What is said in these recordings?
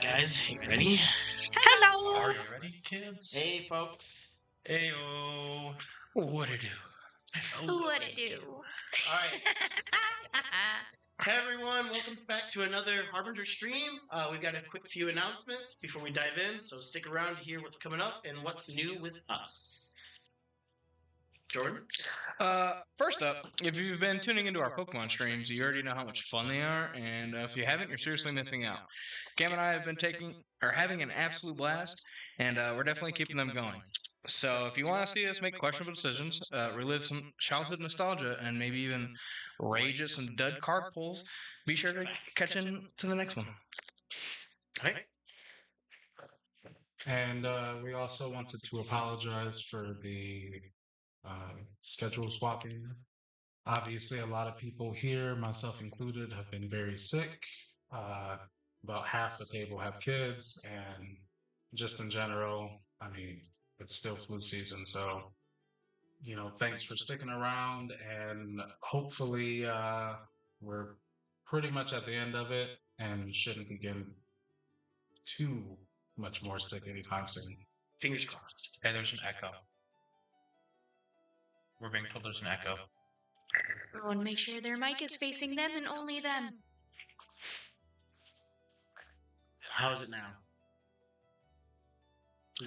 Alright, guys, you ready? Hello. Are you ready, kids? Hey, folks. Ayo. What it do? What it do? Alright. Hey, everyone. Welcome back to another Harbinger stream. We've got a quick few announcements before we dive in, so stick around to hear what's coming up and what's new with us. Jordan? First up, if you've been tuning into our Pokemon streams, you already know how much fun they are, and if you haven't, you're seriously missing out. Cam and I have been having an absolute blast, and we're definitely keeping them going. So if you want to see us make questionable decisions, relive some childhood nostalgia, and maybe even rage at some dud card pulls, be sure to catch in to the next one. Alright. And we also wanted to apologize for the schedule swapping. Obviously, a lot of people here, myself included, have been very sick. About half the table have kids, and just in general, I mean, it's still flu season. So, thanks for sticking around, and hopefully, we're pretty much at the end of it and shouldn't be getting too much more sick anytime soon. Fingers crossed. Hey, there's an echo. We're being told there's an echo. Everyone make sure their mic is facing them and only them. How is it now?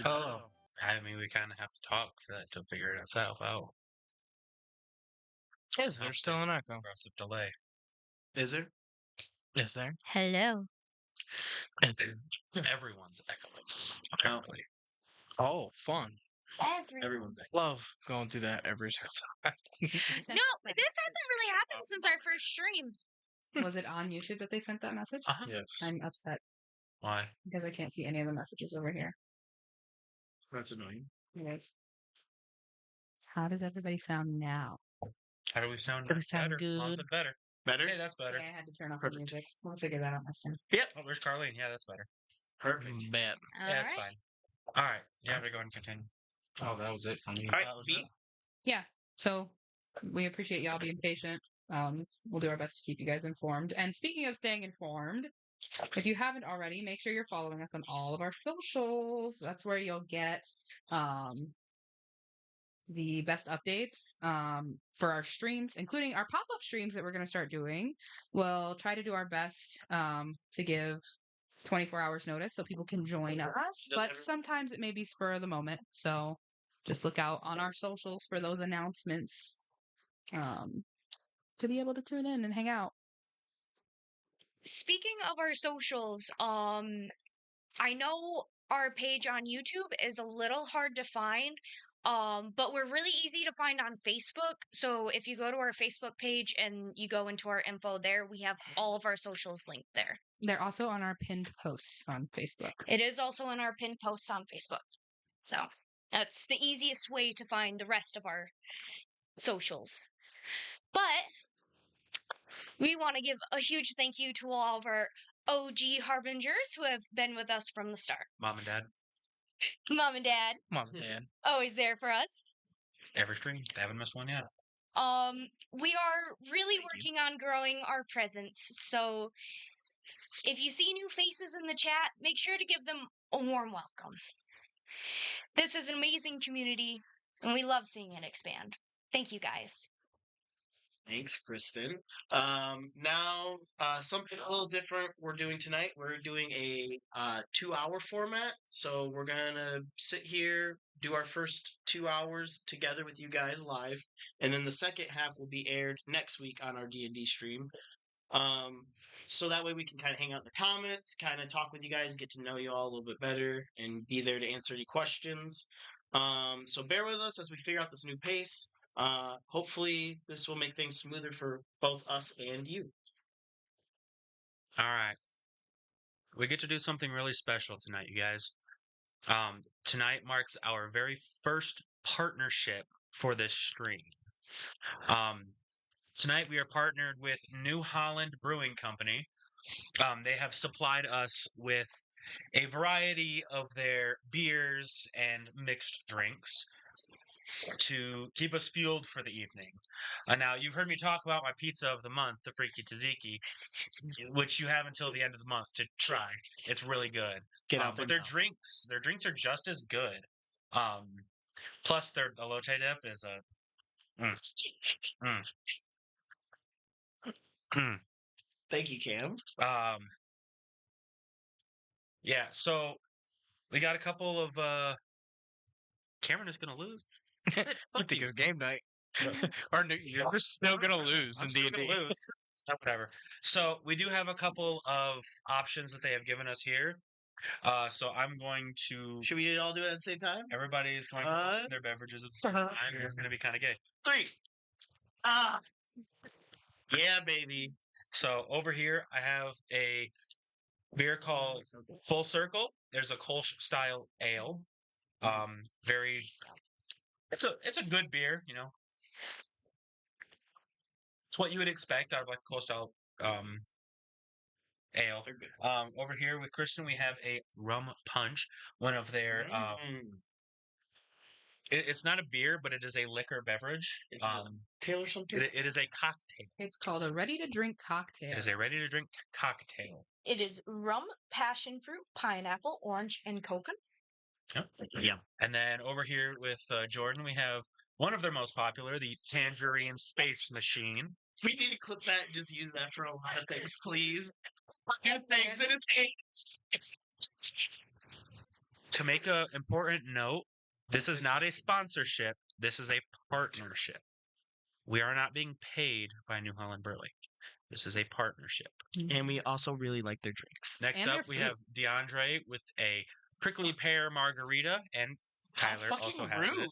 Hello. I mean, we kind of have to talk for that to figure itself out. Is there still an echo? Progressive delay. Is there? Is there? Hello. Everyone's echoing. Apparently. Oh, fun. Everyone's back. Love going through that every single time. No, this hasn't really happened since our first stream. Was it on YouTube that they sent that message? Uh-huh. Yes. I'm upset Why? because I can't see any of the messages over here. That's annoying. It is. How does everybody sound now? How do we sound? Does it sound better? good? Lots of better. Better? Hey, that's better. Okay, I had to turn off Perfect. the music. We'll figure that out next time. Yep. Oh, there's Carlene. Yeah, that's better. Perfect. Bet. Yeah, that's fine. All right. Yeah, we're going to continue. Oh, that was it for me. Alright, That was B. it. Yeah. So we appreciate y'all being patient. We'll do our best to keep you guys informed. And speaking of staying informed, if you haven't already, make sure you're following us on all of our socials. That's where you'll get the best updates for our streams, including our pop-up streams that we're going to start doing. We'll try to do our best to give 24 hours notice so people can join us, but sometimes it may be spur of the moment. So just look out on our socials for those announcements to be able to tune in and hang out. Speaking of our socials, I know our page on YouTube is a little hard to find, but we're really easy to find on Facebook. So if you go to our Facebook page and you go into our info there, we have all of our socials linked there. They're also on our pinned posts on Facebook. It is also in our pinned posts on Facebook. So that's the easiest way to find the rest of our socials. But we want to give a huge thank you to all of our OG Harbingers who have been with us from the start. Mom and Dad. Mom and Dad, Mom and Dad. always there for us. Every stream. They haven't missed one yet. We are really working on growing our presence. So if you see new faces in the chat, make sure to give them a warm welcome. This is an amazing community, and we love seeing it expand. Thank you, guys. Thanks, Kristen. Now, something a little different we're doing tonight. We're doing a 2-hour format. So we're going to sit here, do our first 2 hours together with you guys live. And then the second half will be aired next week on our D&D stream. So that way we can kind of hang out in the comments, kind of talk with you guys, get to know you all a little bit better, and be there to answer any questions. So bear with us as we figure out this new pace. Hopefully this will make things smoother for both us and you. All right. We get to do something really special tonight, you guys. Tonight marks our very first partnership for this stream. Tonight we are partnered with New Holland Brewing Company. They have supplied us with a variety of their beers and mixed drinks. to keep us fueled for the evening. Now, you've heard me talk about my pizza of the month, the Freaky Tzatziki, which you have until the end of the month to try. It's really good. Get out But there their now. drinks are just as good. Plus, their elote dip is a mm. Thank you, Cam. Yeah. So we got a couple of. Cameron is gonna lose. I think it's game night. Or you're just still gonna lose in I'm still D&D. gonna lose. Whatever. So we do have a couple of options that they have given us here. So I'm going to. Should we all do it at the same time? Everybody is going to open their beverages at the same time. It's going to be kind of gay. 3. Ah. Yeah, baby. So over here, I have a beer called Full Circle. There's a Kolsch style ale. Very. It's a good beer, you know. It's what you would expect out of like Kolsch style ale. Over here with Christian, we have a rum punch. One of their. It's not a beer, but it is a liquor beverage. Is it a cocktail or something? It is a cocktail. It's called a ready-to-drink cocktail. It is a ready-to-drink cocktail. It is rum, passion fruit, pineapple, orange, and coconut. Yep. Yeah. And then over here with Jordan, we have one of their most popular, the Tangerine Space Machine. We need to clip that and just use that for a lot of things, please. 2 things in his hands. To make an important note, this is not a sponsorship. This is a partnership. We are not being paid by New Holland Burley. This is a partnership. And we also really like their drinks. Next And up, their we food. have DeAndre with a prickly pear margarita, and Tyler How also fucking has it. rude.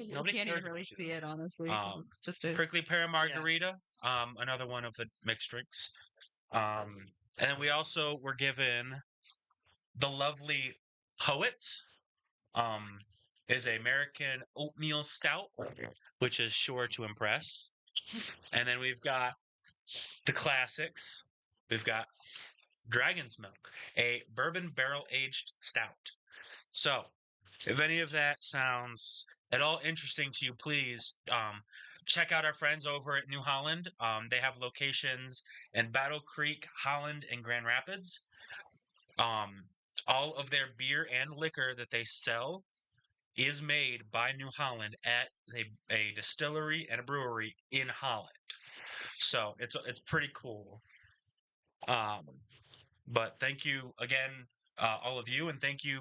You Nobody can't cares even really about see it, honestly. 'cause it's just a Prickly pear margarita, another one of the mixed drinks. And then we also were given the lovely Poet. Is a American oatmeal stout, which is sure to impress. And then we've got the classics. We've got Dragon's Milk, a bourbon barrel aged stout. So, if any of that sounds at all interesting to you, please check out our friends over at New Holland. They have locations in Battle Creek, Holland, and Grand Rapids. All of their beer and liquor that they sell is made by New Holland at a distillery and a brewery in Holland. So it's pretty cool. But thank you again, all of you, and thank you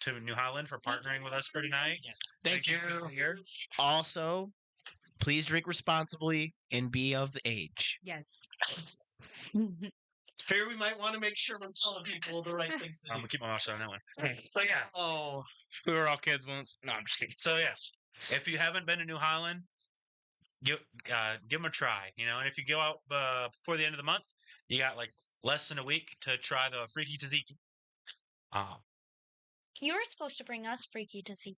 to New Holland for partnering with us for tonight. Yes. Thank you. for being here. Also, please drink responsibly and be of age. yes. Fair, we might want to make sure we're telling people the right things to I'm do. gonna keep my mouth shut on that one. So yeah. Oh, We were all kids once. No, I'm just kidding. So yes, if you haven't been to New Holland, give them a try. You know, and if you go out before the end of the month, you got like less than a week to try the Freaky Tzatziki. You were supposed to bring us Freaky Tzatziki.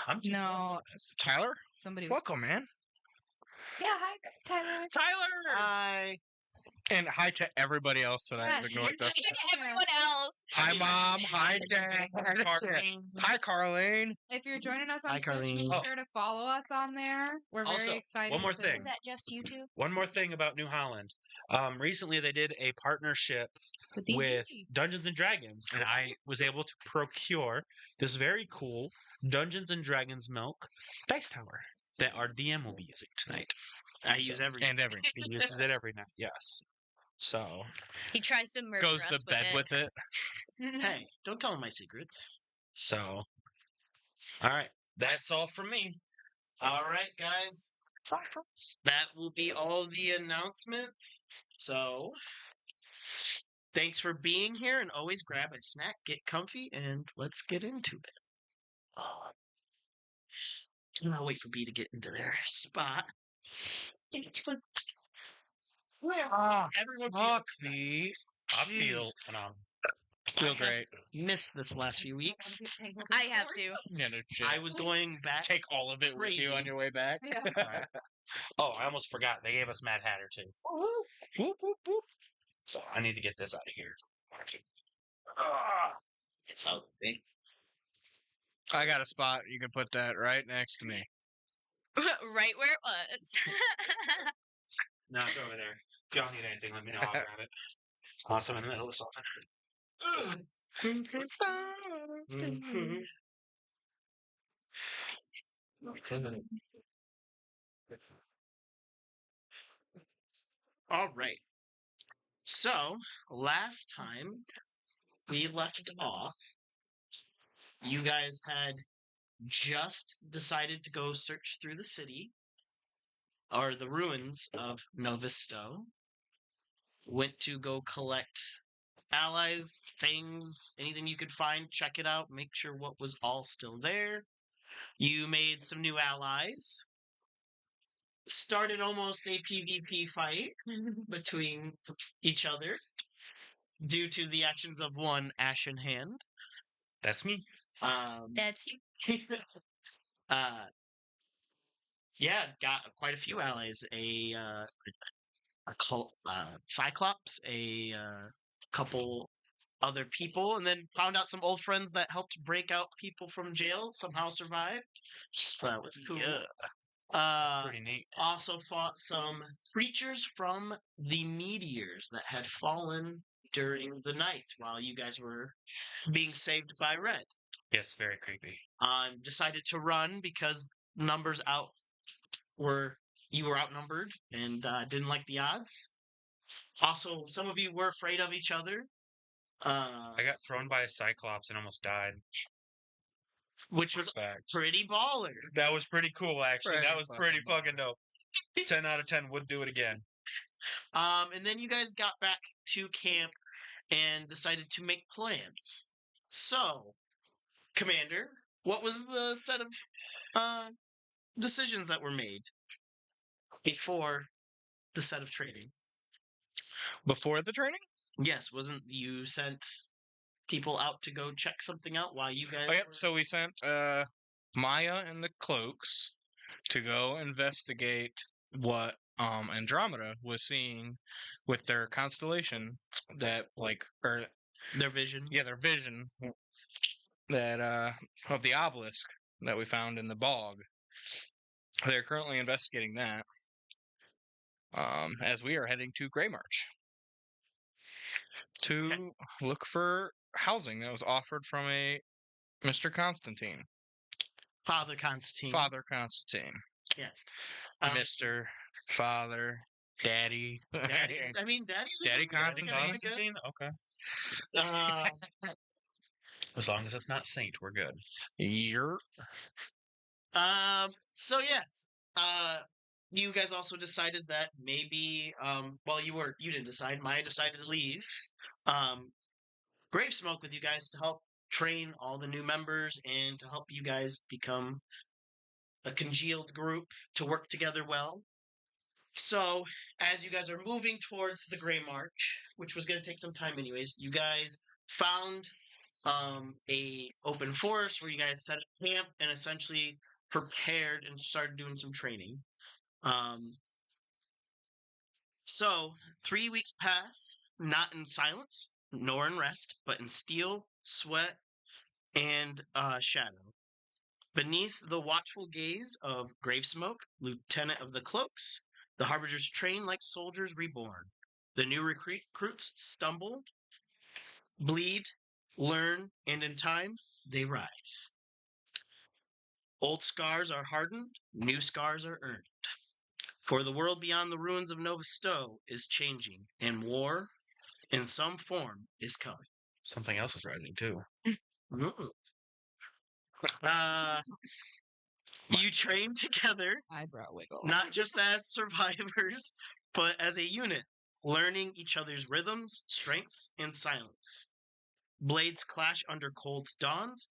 I'm No, Tyler? somebody. Welcome, man. Yeah, hi, Tyler. Tyler. hi. And hi to everybody else that I've ignored thus far. Everyone else. Hi, Mom. Hi, Dad. Hi, Carlene. If you're joining us on Hi, Twitch, Carlene. make sure to follow us on there. We're Also, very excited. one more to- thing. Is that just YouTube? One more thing about New Holland. Recently they did a partnership With with D&D. Dungeons and Dragons, and I was able to procure this very cool Dungeons and Dragons Milk Dice Tower that our DM will be using tonight. I use every. And every He uses it every night. Yes. So He tries to murder goes us to with bed it. with it. Hey, don't tell them my secrets. all right. That's all from me. All right, guys. That will be all the announcements. So, thanks for being here, and always grab a snack, get comfy, and let's get into it. Oh. I'll wait for B to get into their spot. Everyone Fuck me. I feel phenomenal. Feel great. missed this last few weeks. I have to. Yeah, no shit. I was going back. Take all of it with you Crazy. on your way back. Yeah. Right. Oh, I almost forgot. They gave us Mad Hatter too. Whoop, whoop, whoop. So I need to get this out of here. It's out. I got a spot. You can put that right next to me. Right where it was. No, it's over there. If y'all need anything, let me know. I'll grab it. Also in the middle of something. All right. So, last time we left off, you guys had just decided to go search through the city or the ruins of Novisto. Went to go collect allies, things, anything you could find, check it out, make sure what was all still there. You made some new allies. Started almost a PvP fight between each other due to the actions of one Ashen Hand. That's me. That's you. uh, yeah, got quite a few allies. Cyclops, a couple other people, and then found out some old friends that helped break out people from jail somehow survived. So that was cool. Yeah. That's pretty neat. Also fought some creatures from the meteors that had fallen during the night while you guys were being saved by Red. Yes, very creepy. Decided to run because numbers out you were outnumbered and didn't like the odds. Also, some of you were afraid of each other. I got thrown by a cyclops and almost died. Which was Facts. pretty baller. That was pretty cool, actually. Pretty That was pretty fucking fucking dope. 10 out of 10 would do it again. And then you guys got back to camp and decided to make plans. So, Commander, what was the set of decisions that were made before the set of training? Before the training? Yes, wasn't you sent people out to go check something out while you guys Oh, yep. were... So we sent Maya and the Cloaks to go investigate what Andromeda was seeing with their constellation that or their vision? yeah, their vision that of the obelisk that we found in the bog. They're currently investigating that. As we are heading to Grey March to look for housing that was offered from a Mr. Constantine. Father Constantine. Father Constantine. Yes. Mr. Father. Daddy. Daddy. I mean, Daddy's a Daddy good guy, I guess. Constantine? Okay. Uh, As long as it's not Saint, we're good. You're So yes, you guys also decided that maybe, well, you didn't decide. Maya decided to leave, Grave Smoke with you guys to help train all the new members and to help you guys become a congealed group to work together well. So, as you guys are moving towards the Grey March, which was going to take some time anyways, you guys found a open forest where you guys set up camp and essentially prepared and started doing some training. So 3 weeks pass, not in silence nor in rest, but in steel, sweat, and shadow. Beneath the watchful gaze of Gravesmoke, lieutenant of the Cloaks, the Harbingers train like soldiers reborn. The new recruits stumble, bleed, learn, and in time, they rise. Old scars are hardened, new scars are earned. For the world beyond the ruins of Nova Stowe is changing, and war, in some form, is coming. Something else is rising, too. You train together, Eyebrow wiggle. not just as survivors, but as a unit, learning each other's rhythms, strengths, and silence. Blades clash under cold dawns,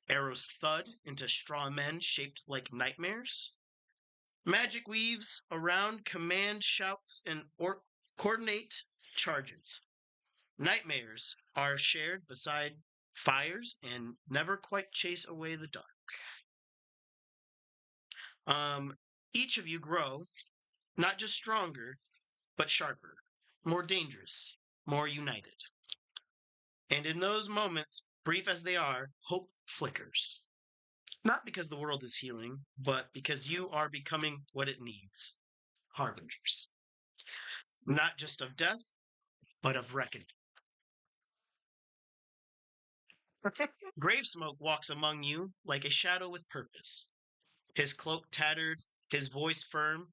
arrows thud into straw men shaped like nightmares. Magic weaves around command shouts and coordinate charges. Nightmares are shared beside fires and never quite chase away the dark. Each of you grow, not just stronger, but sharper, more dangerous, more united. And in those moments, brief as they are, hope flickers. Not because the world is healing, but because you are becoming what it needs. Harbingers. Not just of death, but of reckoning. Gravesmoke walks among you like a shadow with purpose. His cloak tattered, his voice firm.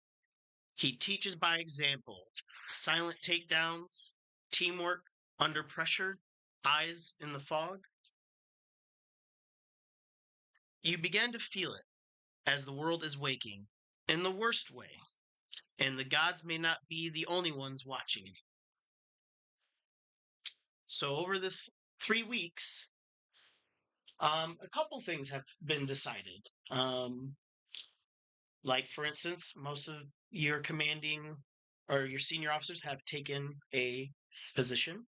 He teaches by example, silent takedowns, teamwork under pressure, eyes in the fog. You begin to feel it as the world is waking, in the worst way, and the gods may not be the only ones watching you. So over this 3 weeks, a couple things have been decided. Like, for instance, most of your commanding or your senior officers have taken a position,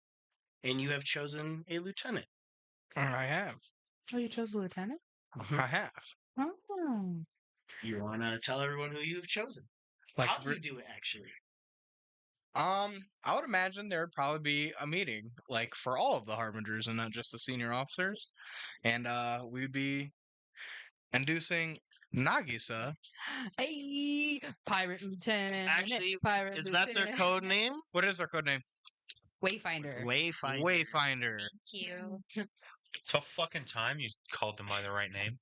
and you have chosen a lieutenant. I have. Oh, you chose a lieutenant? I have. Oh. You want to tell everyone who you've chosen? Like, How do you do it, actually? I would imagine there would probably be a meeting, like for all of the harbingers and not just the senior officers, and we'd be inducing Nagisa. Hey, pirate lieutenant. Actually, pirate is that their lieutenant. code name? What is their code name? Wayfinder. Wayfinder. Wayfinder. Thank you. It's about fucking time you called them by the right name.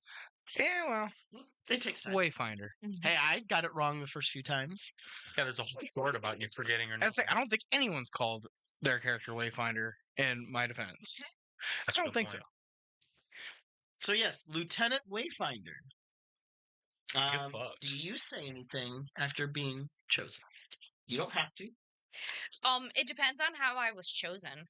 Yeah, well, It takes time. Wayfinder. Hey, I got it wrong the first few times. Yeah, there's a whole story about you forgetting your name. I'd say I don't think anyone's called their character Wayfinder in my defense. That's I a don't good think point. So yes, Lieutenant Wayfinder. Get fucked. Do you say anything after being chosen? You don't have to. It depends on how I was chosen.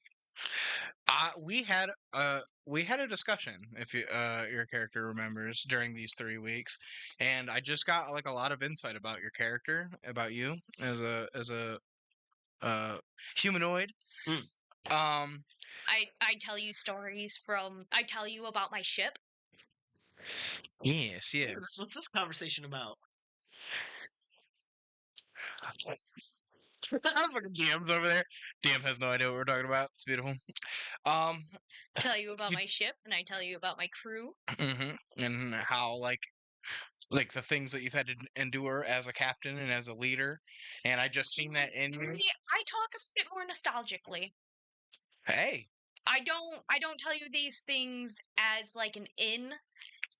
We had a discussion, if you, your character remembers, during these 3 weeks, and I just got like a lot of insight about your character, about you as a humanoid. Mm. I tell you stories from. I tell you about my ship. Yes. What's this conversation about? Fucking DM's over there. DM has no idea what we're talking about. It's beautiful. Tell you about You- my ship, and I tell you about my crew. And how like the things that you've had to endure as a captain and as a leader, and I just seen that in you. See, I talk a bit more nostalgically. Hey, I don't tell you these things as like an in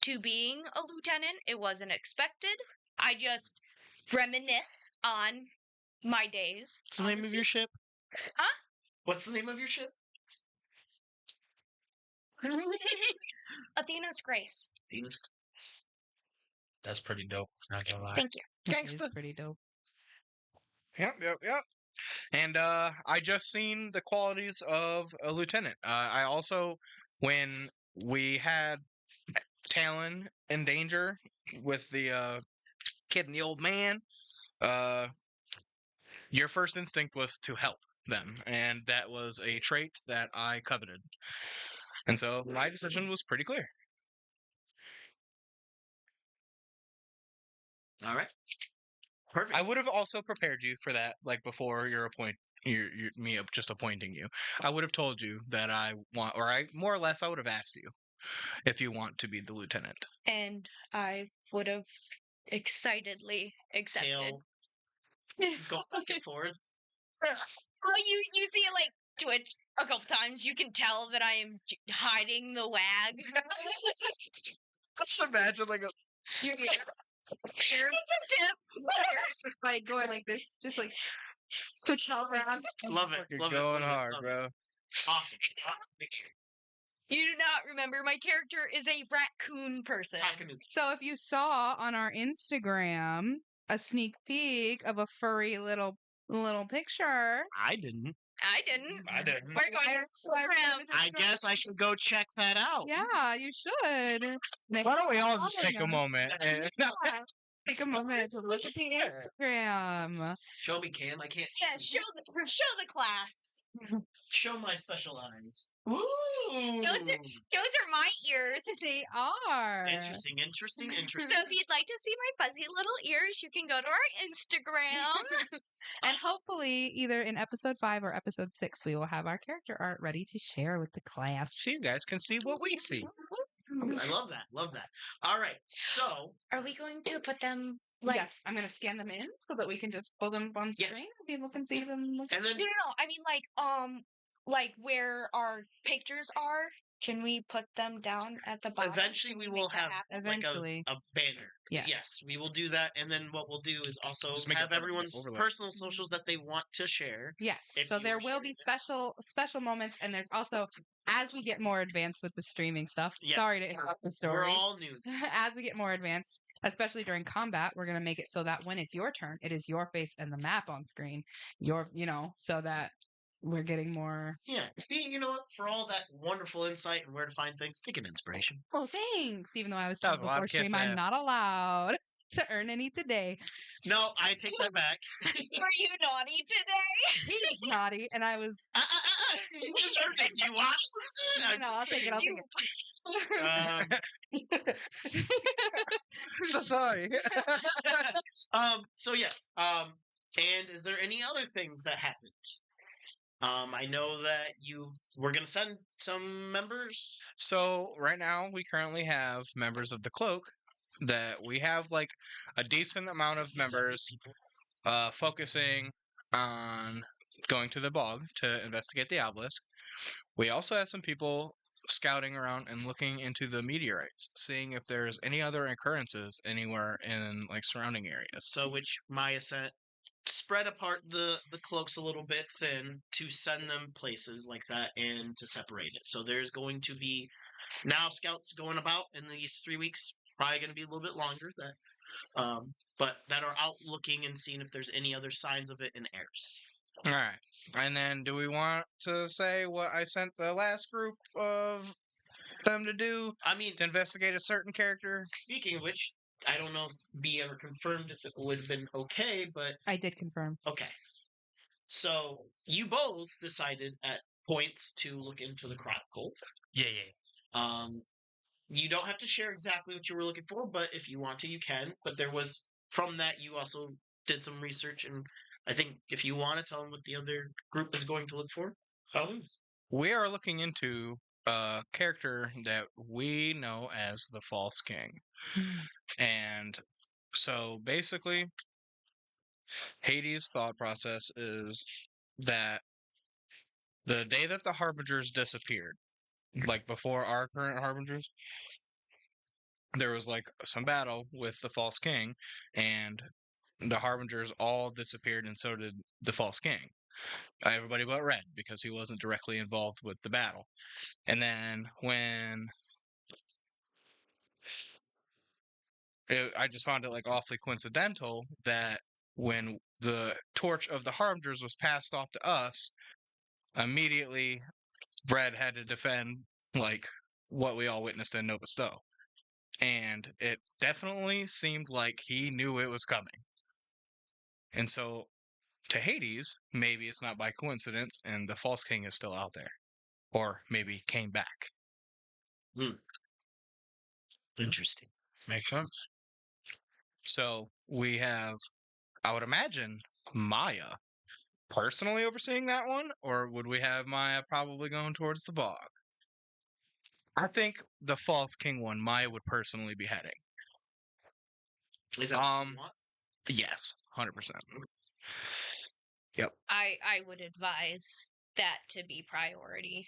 to being a lieutenant. It wasn't expected. I just reminisce on my days. What's the name of your ship? Huh? What's the name of your ship? Athena's Grace. Venus. That's pretty dope. Not gonna lie. Thank you. It's gangsta. pretty dope. Yep. And I just seen the qualities of a lieutenant. I also, when we had Talon in danger with the kid and the old man, your first instinct was to help them, and that was a trait that I coveted. And so my decision was pretty clear. All right. Perfect. I would have also prepared you for that, like before your me just appointing you. I would have told you that I want, or I more or less I would have asked you if you want to be the lieutenant. And I would have excitedly accepted. Tail go back and forth. Oh, you see it like twitch a couple times. You can tell that I am hiding the wag. Just imagine like a Just like going like this, just like switching all around. Love it. you're Love going it. hard, love it. bro. Awesome. Awesome. You do not remember my character is a raccoon person. Takanoo. So if you saw on our Instagram a sneak peek of a furry little picture. I didn't. I didn't. I didn't. We're going to Instagram. I guess I should go check that out. Yeah, you should. Why don't we all just take a moment and Take a moment to look at the Instagram. Show me, Cam. I can't see. Yeah, show the class. Show my special eyes. Ooh. Those are my ears. They are. Interesting. So if you'd like to see my fuzzy little ears, you can go to our Instagram. And hopefully, either in episode 5 or episode 6, we will have our character art ready to share with the class. so you guys can see what we see. I love that. Love that. All right. So Are we going to put them like? Yes, I'm gonna scan them in so that we can just pull them on Yeah. screen and people can see them. and then No. I mean, like where our pictures are. Can we put them down at the bottom? eventually we Can will make that have happen? like Eventually. a banner. Yes. We will do that, and then what we'll do is also Just make it have part of the everyone's overlay. personal socials that they want to share. Yes. If So you there are will be sharing special moments, and there's also as we get more advanced with the streaming stuff. Sorry Yes. to interrupt the We're story. all new. to this. As we get more advanced, especially during combat, we're gonna make it so that when it's your turn, it is your face and the map on screen. So that we're getting more. Yeah. You know what? For all that wonderful insight and where to find things, take an inspiration. Oh, thanks. Even though I was That told was a lot before of kiss stream, I'm ass. not allowed to earn any today. No, I take that back. Were you naughty today? He was naughty, and I was. You just heard it. Do you want to lose it? No, I'll take it. I'll take it. So sorry. So yes. And is there any other things that happened? I know that you were gonna send some members. So right now we currently have members of the Cloak that we have like a decent amount of 60, 70 members people. focusing on going to the bog to investigate the obelisk. We also have some people scouting around and looking into the meteorites, seeing if there's any other occurrences anywhere in like surrounding areas. So which Maya sent spread apart the cloaks a little bit thin to send them places like that and to separate it. So there's going to be now scouts going about in these 3 weeks, probably going to be a little bit longer but that are out looking and seeing if there's any other signs of it in airs. All right. And then do we want to say what I sent the last group of them to do I mean, to investigate a certain character? speaking of which, I don't know if B ever confirmed if it would have been okay, but I did confirm. okay. So you both decided at points to look into the Chronicle. Yeah. You don't have to share exactly what you were looking for, but if you want to, you can. But there was from that you also did some research, and I think if you want to tell them what the other group is going to look for, by all means. We are looking into a character that we know as the False King. And so basically, Hades' thought process is that the day that the Harbingers disappeared, like before our current Harbingers, there was like some battle with the False King, and the Harbingers all disappeared, and so did the False King. Everybody but Red, because he wasn't directly involved with the battle. And then when I just found it like awfully coincidental that when the torch of the Harbingers was passed off to us, immediately Red had to defend like what we all witnessed in Nova Stowe. And it definitely seemed like he knew it was coming. And so to Hades, maybe it's not by coincidence and the False King is still out there. Or maybe came back. Interesting. Makes sense. So we have, I would imagine, Maya personally overseeing that one, or would we have Maya probably going towards the bog? I think the False King one, Maya would personally be heading. Is that what you want? Yes, 100%. Yep. I would advise that to be priority.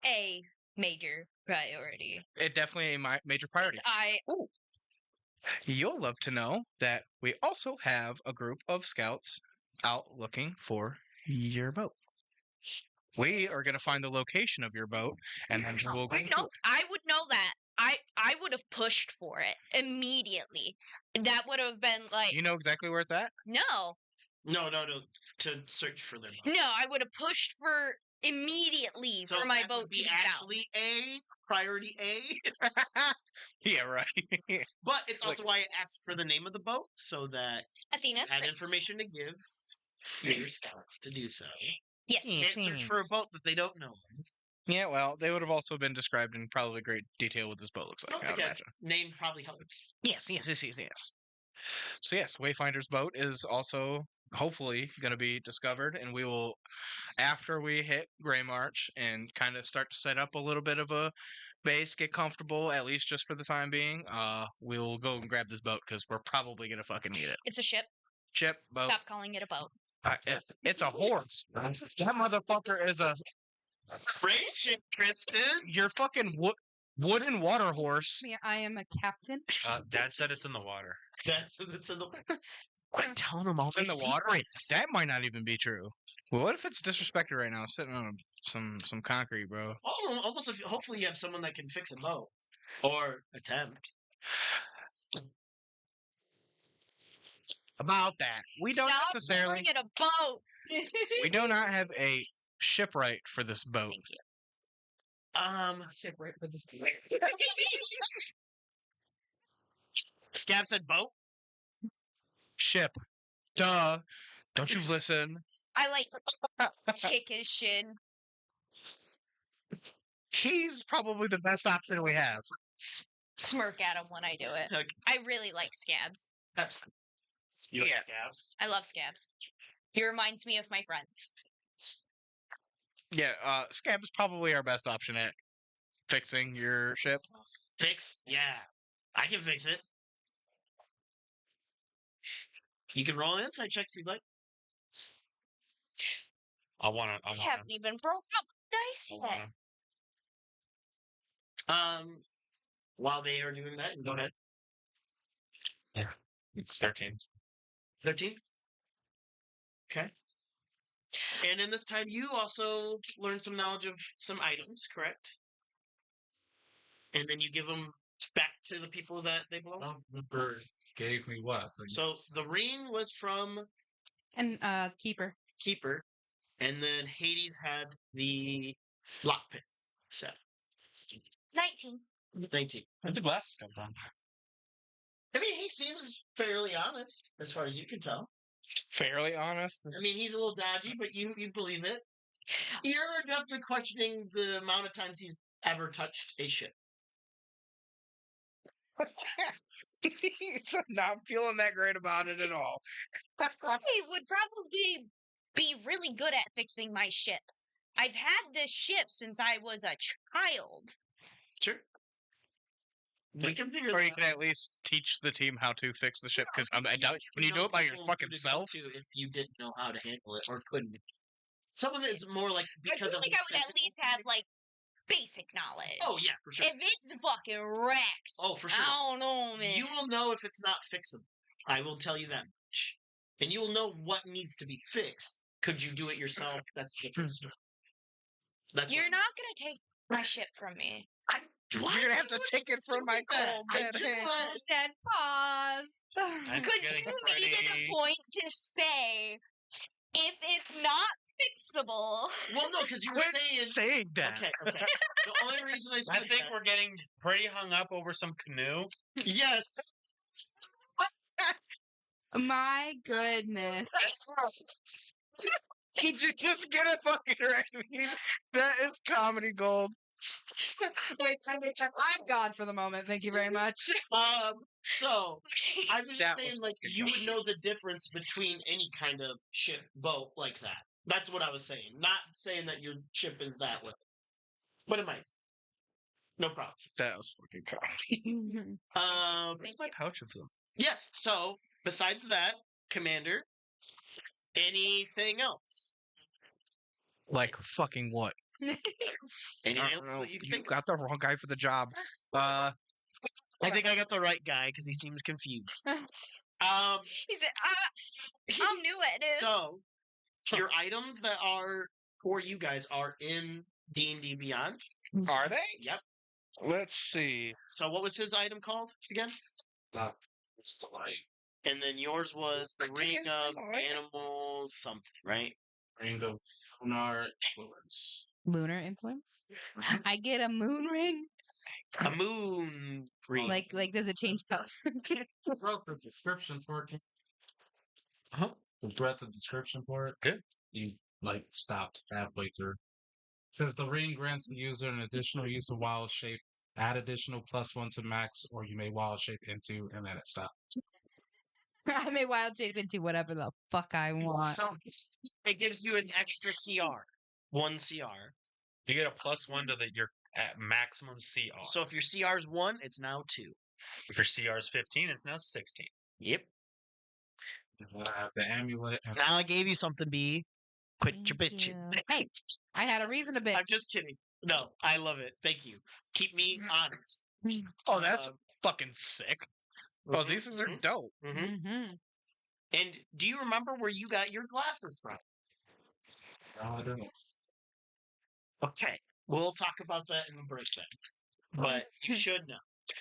A major priority. It definitely a major priority. Ooh. You'll love to know that we also have a group of scouts out looking for your boat. We are going to find the location of your boat, and then we'll go. No, I would know that. I would have pushed for it immediately. That would have been like You know exactly where it's at? no. No, to search for them. No, I would have pushed for immediately So for my that boat would to be be south. actually a priority A. Yeah, right. But it's also why I asked for the name of the boat so that Athena's I had Prince. information to give your scouts to do so. Yes. Can't search for a boat that they don't know. Yeah, well, they would have also been described in probably great detail what this boat looks like, I would Again, imagine. name probably helps. Yes. So yes, Wayfinder's boat is also hopefully going to be discovered, and we will, after we hit Grey March and kind of start to set up a little bit of a base, get comfortable, at least just for the time being. We'll go and grab this boat because we're probably gonna fucking need it. It's a ship. Ship, boat. Stop calling it a boat. It's a horse. That motherfucker is a Great ship, Kristen. your fucking wooden water horse. I am a captain. Dad said it's in the water. That says it's in the. Quit telling them all It's in the the water. secrets. That might not even be true. Well, what if it's disrespected right now, sitting on some concrete, bro? Oh, almost. Hopefully, you have someone that can fix a boat or attempt. About that, we don't Stop necessarily. calling it a boat. We do not have a shipwright for this boat. Thank you. Shipwright for this. Scab said boat. Ship. Duh. Don't you listen? I like kick his shin. He's probably the best option we have. Smirk at him when I do it. Okay. I really like Scabs. You like Yeah. scabs? I love Scabs. He reminds me of my friends. Yeah, Scab is probably our best option at fixing your ship. Fix? Yeah, I can fix it. You can roll an insight check if you'd like. I want to. I haven't even broke up dice yet. While they are doing that, go ahead. It's 13. 13. Okay. And in this time, you also learn some knowledge of some items, correct? And then you give them back to the people that they belong to. I don't remember gave me what. Like, So the ring was from And keeper. Keeper, and then Hades had the lockpick set. 19. 19. Where'd the glasses come from? I mean, he seems fairly honest, as far as you can tell. Fairly honest. I mean, he's a little dodgy, but you believe it. You're definitely questioning the amount of times he's ever touched a ship. He's not feeling that great about it at all. He would probably be really good at fixing my ship. I've had this ship since I was a child. Sure. We can figure Or that you can out. at least teach the team how to fix the ship, because I doubt when you do know it by your people fucking who to go self. to if you didn't know how to handle it or couldn't. Some of it is more like I because feel of like the I would at physical least have, thing. like, basic knowledge. Oh yeah, for sure. If it's fucking wrecked, Oh, for sure. I don't know, man. You will know if it's not fixable. I will tell you that much. And you will know what needs to be fixed. Could you do it yourself? That's a different story. That's You're what- not gonna take my ship from me. What? You're gonna have to What's take it from my with that? cold I dead just hand. said- Dead pause. I'm Could getting you make it ready. a point to say if it's not fixable? Well, no, because you were Quit saying. saying that. Okay. The only reason I I said think that. we're getting pretty hung up over some canoe. Yes. My goodness. Did you just get it fucking right? I mean, that is comedy gold. Wait, I'm gone for the moment. Thank you very much. So I was just That saying, was like, fucking you dumb. would know the difference between any kind of ship, boat like that. That's what I was saying. Not saying that your ship is that way. What am I? No problems. That was fucking comedy. Where's my pouch of them? Yes. So besides that, Commander, anything else? Like fucking what? Anything I else don't know. that you can You think of? got the wrong guy for the job. I think I got the right guy because he seems confused. He said, I'm new at this. So your items that are for you guys are in D&D Beyond. Are they? Yep. Let's see. So what was his item called again? it's the light. And then yours was the ring Against the of light. animals something, right? Ring of lunar influence. Lunar influence? I get a moon ring? A moon ring. Like, does it change color? Wrote the description for it. Huh? The breadth of description for it. Good. You like stopped halfway through. Says the ring grants the user an additional use of wild shape. Add additional +1 to max, or you may wild shape into, and then it stops. I may wild shape into whatever the fuck I want. So it gives you an extra CR. 1 CR. You get a +1 to your at maximum CR. So if your CR is 1, it's now 2. If your CR is 15, it's now 16. Yep. I have the amulet. And Now I gave you something, B. Quit your Thank bitching. you. Hey, I had a reason to bitch. I'm just kidding. No, I love it. Thank you. Keep me honest. Oh, that's Um, fucking sick. Oh, these things are dope. Mm-hmm. Mm-hmm. And do you remember where you got your glasses from? no, I don't. Okay. We'll talk about that in the break then. But you should know.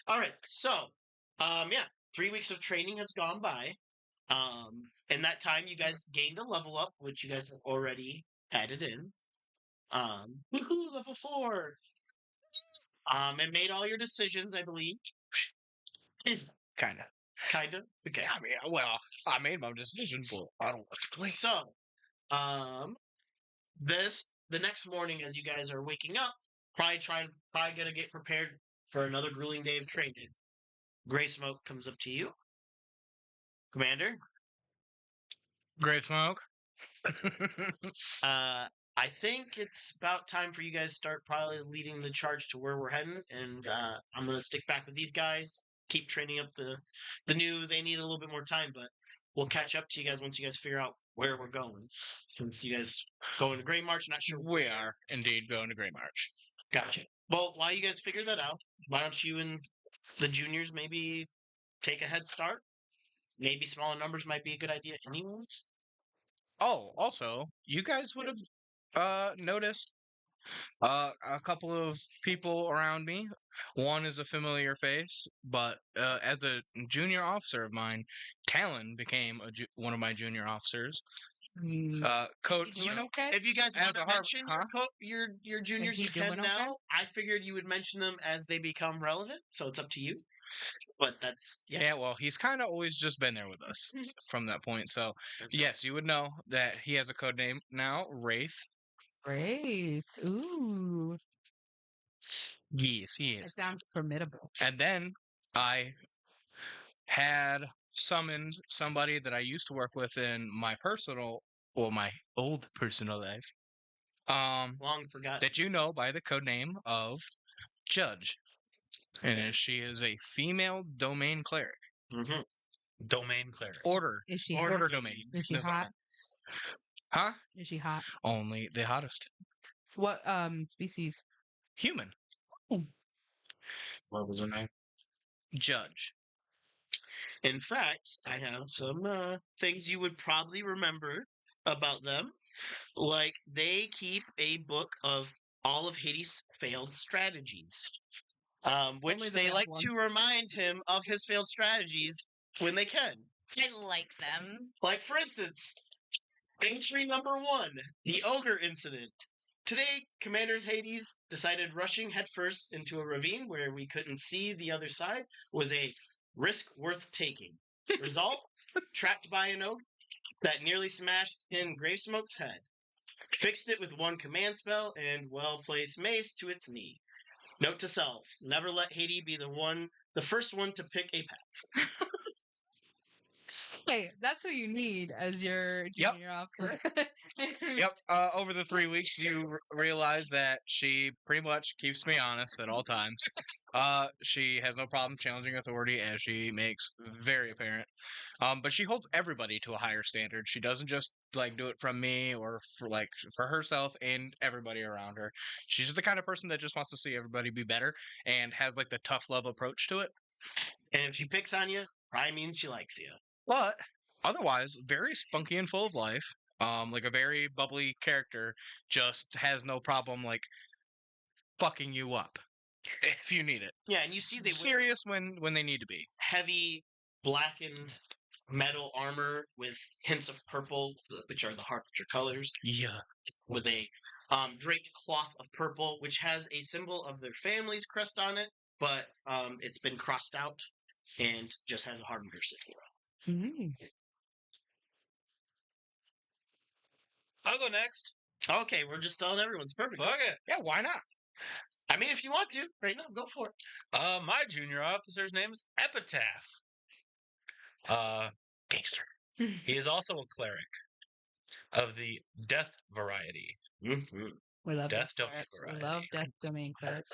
All right. So, yeah, 3 weeks of training has gone by. In that time, you guys gained a level up, which you guys have already added in. Woohoo, level 4. And made all your decisions, I believe. Kind of. Kind of. Okay. I mean, well, I made my decision, but I don't want to play. So, the next morning, as you guys are waking up, probably gonna get prepared for another grueling day of training. Gray Smoke comes up to you, Commander. Great smoke. I think it's about time for you guys to start probably leading the charge to where we're heading, and I'm gonna stick back with these guys. Keep training up the new. They need a little bit more time, but we'll catch up to you guys once you guys figure out where we're going. Since you guys going to Great March, not sure We are indeed going to Great March. Gotcha. Well, while you guys figure that out, why don't you and the juniors maybe take a head start? Maybe smaller numbers might be a good idea anyways. Oh, also, you guys would have noticed a couple of people around me. One is a familiar face, but as a junior officer of mine, Talon became one of my junior officers. Coach. He doing okay? If you guys want As to a harp- mention huh? your juniors, he you can doing okay? now. I figured you would mention them as they become relevant, so it's up to you. But that's Yeah, well, he's kind of always just been there with us from that point. So, yes, you would know that he has a code name now, Wraith. Great. Ooh. Yes, he That is. sounds formidable. And then I had summoned somebody that I used to work with in my my old personal life. long forgotten. That you know by the code name of Judge. And she is a female domain cleric. Mm-hmm. Domain cleric. Order. Is she Order hot? domain. Is she That's what I hot? meant. Huh? Is she hot? Only the hottest. What species? Human. What was her name? Judge. In fact, I have some things you would probably remember about them. Like, they keep a book of all of Hades' failed strategies, which Only the they best like to ones. remind him of his failed strategies when they can. I like them. Like, for instance, entry number 1, the Ogre Incident. Today, Commander's Hades decided rushing headfirst into a ravine where we couldn't see the other side was a risk worth taking. Result, trapped by an ogre that nearly smashed in Gravesmoke's head. Fixed it with one command spell and well-placed mace to its knee. Note to self, never let Hades be the first one to pick a path. Hey, that's who you need as your Yep. junior officer. Yep. Over the 3 weeks, you realize that she pretty much keeps me honest at all times. She has no problem challenging authority, as she makes very apparent. But she holds everybody to a higher standard. She doesn't just like do it from me or for herself and everybody around her. She's just the kind of person that just wants to see everybody be better and has like the tough love approach to it. And if she picks on you, probably means she likes you. But otherwise, very spunky and full of life. Like a very bubbly character, just has no problem like fucking you up if you need it. Yeah, and you see they wear Serious when they need to be. heavy blackened metal armor with hints of purple, which are the Harbinger colors, Yeah. with a draped cloth of purple, which has a symbol of their family's crest on it, but it's been crossed out and just has a Harbinger symbol. Mm. I'll go next. Okay, we're just telling everyone's perfect. Fuck it. Yeah, why not? I mean, if you want to, right now, go for it. My junior officer's name is Epitaph. Gangster. He is also a cleric of the death variety. Mm-hmm. We love Death death domain clerics. We love death domain clerics.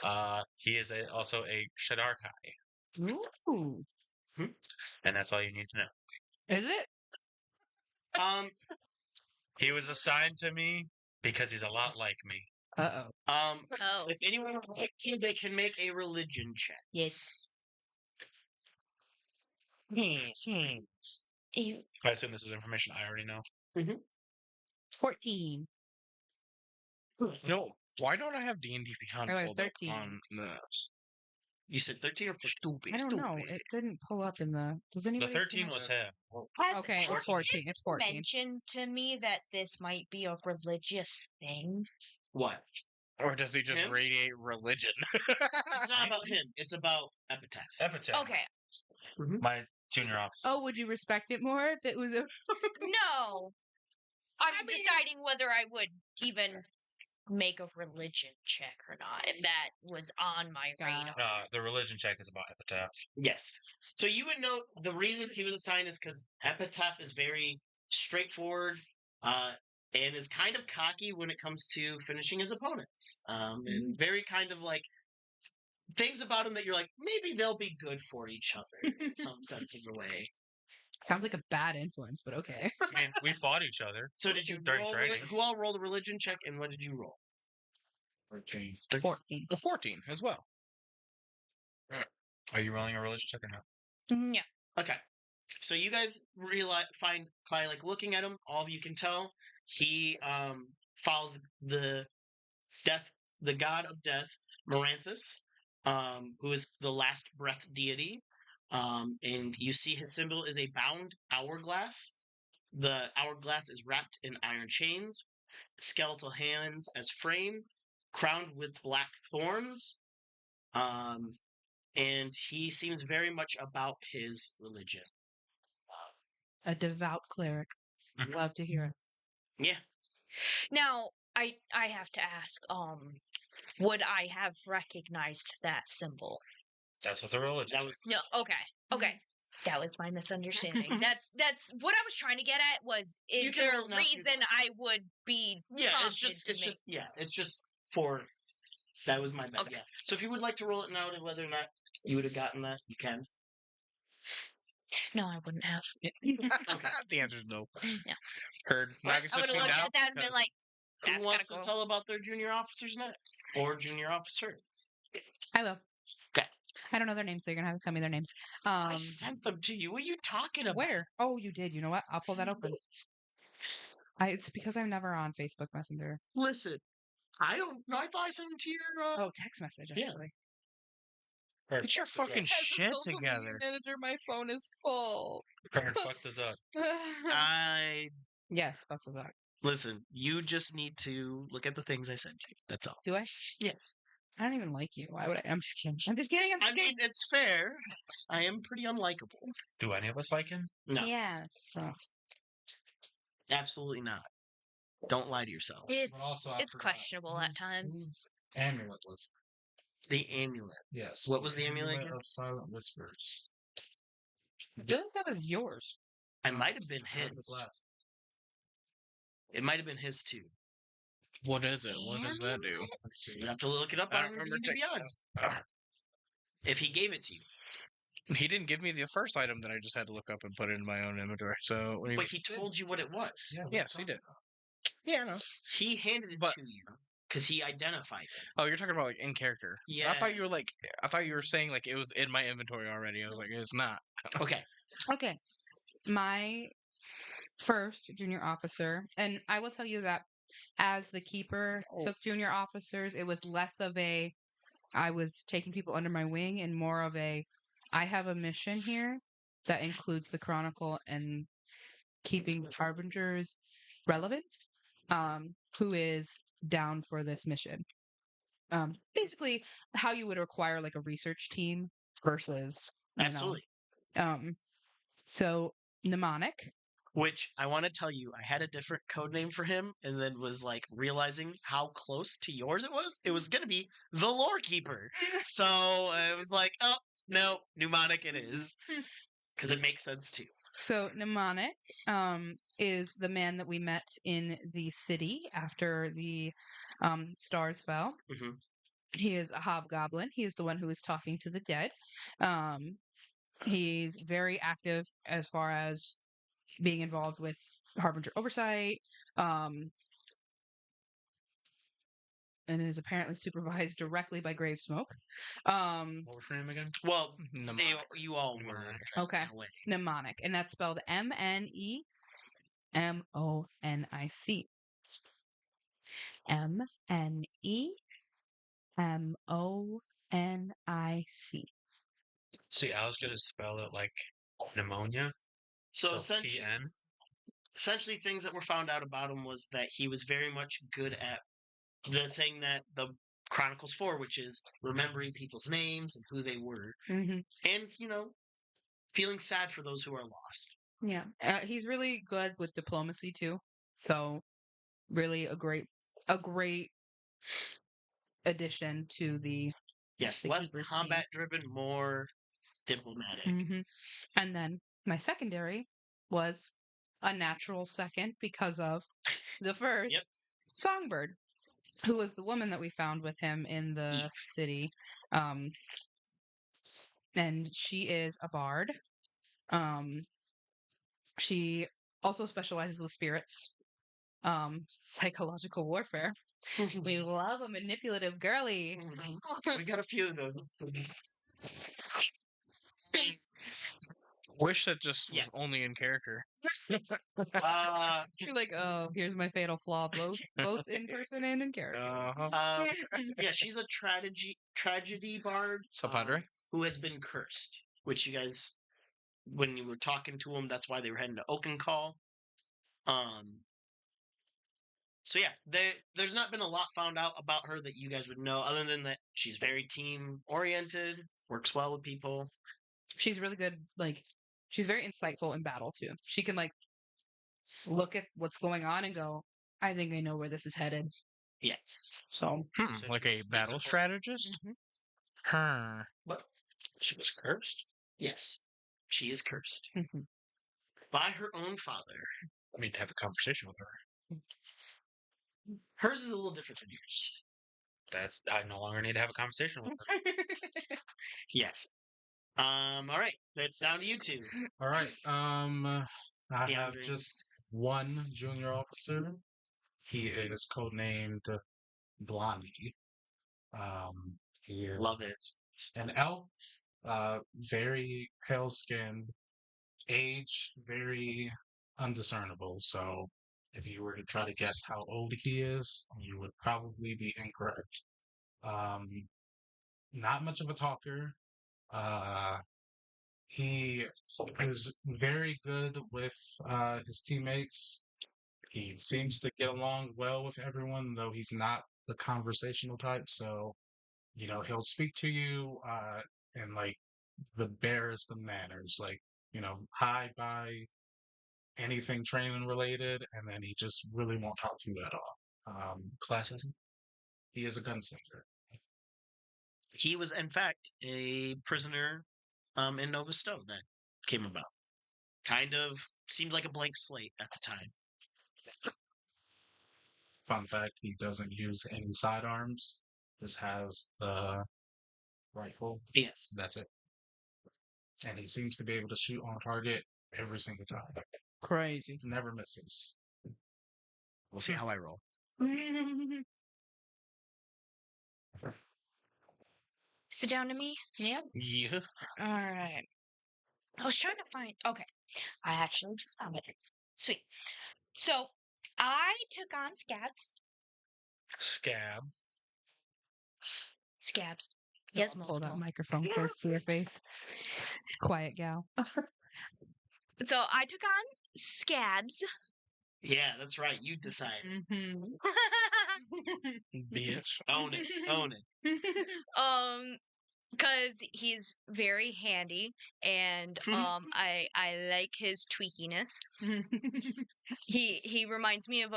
He is also a Shadarkai, Ooh. and that's all you need to know. Is it? Um, He was assigned to me because he's a lot like me. Uh-oh. Oh. if anyone would like to, they can make a religion check. Yes. You- I assume this is information I already know. 14. No, why don't I have D&D Beyond I like pulled up 13. on this? You said 13 or 14? Stupid. I don't know. It didn't pull up in the. Does The anybody? see 13 my- was him. Okay, it's 14. It's 14. mentioned to me that this might be a religious thing. What? Or does he just Him? radiate religion? It's not about him. It's about Epitaph. Epitaph. Okay. My junior officer. Oh, would you respect it more if it was a? No. I'm deciding whether I would even make a religion check or not, if that was on my radar. The religion check is about Epitaph. Yes. So you would know the reason he was assigned is because Epitaph is very straightforward and is kind of cocky when it comes to finishing his opponents. And very kind of like things about him that you're like, maybe they'll be good for each other in some sense of the way. Sounds like a bad influence, but okay. I mean, we fought each other. So did you During roll? training. Who all rolled a religion check and what did you roll? 14. The 14 as well. Are you rolling a religion check or no? Yeah. Okay. So you guys find by like looking at him, all of you can tell he follows the god of death, Maranthus, who is the last breath deity. And you see his symbol is a bound hourglass. The hourglass is wrapped in iron chains, skeletal hands as frame, crowned with black thorns. And he seems very much about his religion. A devout cleric. Mhm. Love to hear it. Yeah. Now, I have to ask, would I have recognized that symbol? That's what the religion That was No, okay. That was my misunderstanding. That's what I was trying to get at was You is can there roll a now if you'd reason I would be yeah, prompted to make- it's just for that was my bad. Okay. Yeah. So if you would like to roll it now to whether or not you would have gotten that, you can. No, I wouldn't have. Okay. The answer is no. No. Heard. What? I would have me looked now at that and been because- like, Who that's wants gotta to go. tell about their junior officers next? Or junior officer? I will. Okay. I don't know their names, so you're gonna have to tell me their names. I sent them to you. What are you talking about? Where? Oh, you did. You know what? I'll pull that open. It's because I'm never on Facebook Messenger. Listen, I don't know. I thought I sent them to your. Oh, text message Yeah. actually. Get your fucking shit together. Manager, my phone is full. fuck this up. I Yes, fuck was that? listen. You just need to look at the things I sent you. That's all. Do I? Yes. I don't even like you. Why would I? I'm just kidding. I'm just kidding. I'm I just kidding. mean, it's fair. I am pretty unlikable. Do any of us like him? No, Yes. absolutely not. Don't lie to yourself. It's questionable at times. Amulet was The amulet. yes. What was the amulet again? of silent whispers? I feel like that was yours. I might have been I had the his. glass. It might have been his too. What is it? What does that do? Let's see. You have to look it up I on don't remember D&D Beyond. If he gave it to you, He didn't give me the first item that I just had to look up and put in my own inventory. So, what do you but he told you what it was. Yes, he did. Yeah, I know. He handed it But- to you because he identified it. Oh, you're talking about like in character. Yeah. I thought you were like, I thought you were saying like it was in my inventory already. I was like, it's not. Okay. Okay. My first junior officer, and I will tell you that as the keeper took junior officers, it was less of a I was taking people under my wing and more of a I have a mission here that includes the chronicle and keeping Harbingers relevant. Who is down for this mission? Basically how you would require like a research team versus you know, Absolutely. so mnemonic. Which I want to tell you, I had a different code name for him, and then was like realizing how close to yours it was. It was going to be the Lore Keeper. So it was like, oh no, mnemonic it is, because it makes sense too. So Mnemonic is the man that we met in the city after the stars fell. Mhm. He is a hobgoblin. He is the one who is talking to the dead. He's very active as far as being involved with Harbinger oversight, and is apparently supervised directly by Grave Smoke. What was your name again? Well, Mnemonic. you all were Mnemonic. Okay. in a way. Mnemonic, and that's spelled Mnemonic. Mnemonic. See, I was gonna spell it like pneumonia. So So essentially, PN. things that were found out about him was that he was very much good at the thing that the Chronicles for, which is remembering people's names and who they were, Mm-hmm. and feeling sad for those who are lost. Yeah, he's really good with diplomacy too. So, really a great addition to the. Yes, The less Keepers team. combat driven, more diplomatic. Mm-hmm. And then my secondary was a natural second because of the first Yep. Songbird, who was the woman that we found with him in the Eve. city. And she is a bard. She also specializes with spirits. Psychological warfare. We love a manipulative girly. We got a few of those. Wish that just was Yes. only in character. You're like, oh, here's my fatal flaw, both in person and in character. Yeah, she's a tragedy bard So, Padre? who has been cursed. Which you guys, when you were talking to him, that's why they were heading to Oakencall. So yeah, there's not been a lot found out about her that you guys would know, other than that she's very team oriented, works well with people. She's really good. Like, she's very insightful in battle too. She can like look at what's going on and go, I think I know where this is headed. Yeah. So, Like a battle strategist? Huh. What? She was cursed? Yes. She is cursed. Mhm. By her own father. I need to have a conversation with her. Hers is a little different than yours. I no longer need to have a conversation with her. Yes. All right. That's down to you two. All right. I have DeAndre. just one junior officer. He is codenamed Blondie. He is Love it. an elf, very pale skinned, age very undiscernible. So if you were to try to guess how old he is, you would probably be incorrect. Not much of a talker. He is very good with his teammates. He seems to get along well with everyone, though he's not the conversational type. So, he'll speak to you in like the barest of manners, like, hi, bye, anything training related, and then he just really won't talk to you at all. Classism. He is a gunslinger. He was, in fact, a prisoner in Nova Stowe that came about. Kind of seemed like a blank slate at the time. Fun fact, he doesn't use any sidearms. Just has the rifle. Yes. That's it. And he seems to be able to shoot on target every single time. crazy. Never misses. We'll see how I roll. Is it down to me? Yep. Yeah. All right. I was trying to find. Okay, I actually just found it. Sweet. So I took on Scab. scabs. Yes, Hold that multiple. microphone close to your face. Quiet gal. So I took on scabs. Yeah, that's right. You decide. Mm-hmm. Bitch. Own it. Own it. Because he's very handy, and I like his tweakiness. He reminds me of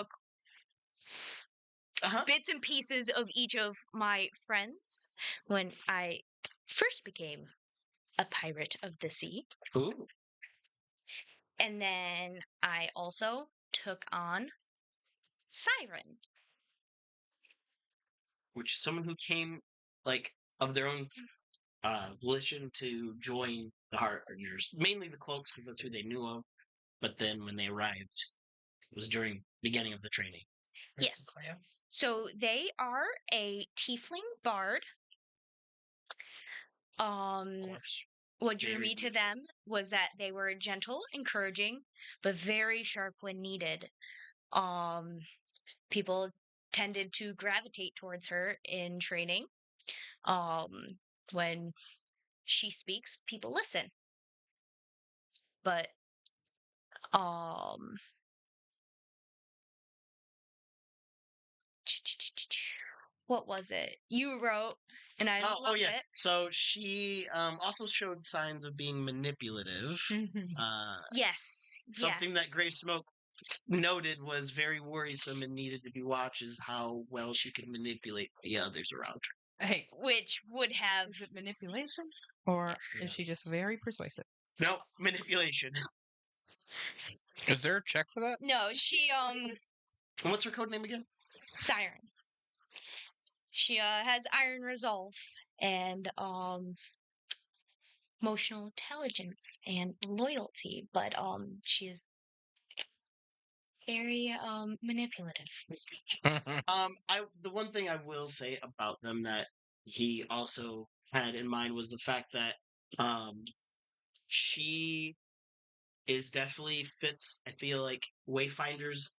Uh-huh. bits and pieces of each of my friends when I first became a pirate of the sea. Ooh. And then I also took on Siren. Which is someone who came like of their own volition to join the Harbingers. Mainly the cloaks because that's who they knew of. But then when they arrived, it was during beginning of the training. Yes. So they are a tiefling bard. Of course. What drew Very me to good. them was that they were gentle, encouraging, but very sharp when needed. People tended to gravitate towards her in training. When she speaks, people listen. But what was it you wrote? And I love yeah. it. So she also showed signs of being manipulative. Yes. Something that yes. Grey Smoke noted was very worrisome and needed to be watched is how well she could manipulate the others around her. Hey, Which would have is it manipulation or is she just very persuasive? No, manipulation. Is there a check for that? no. She And what's her code name again? Siren. She has iron resolve and emotional intelligence and loyalty, but she is very manipulative. The one thing I will say about them that he also had in mind was the fact that she is definitely fits, I feel like, Wayfinder's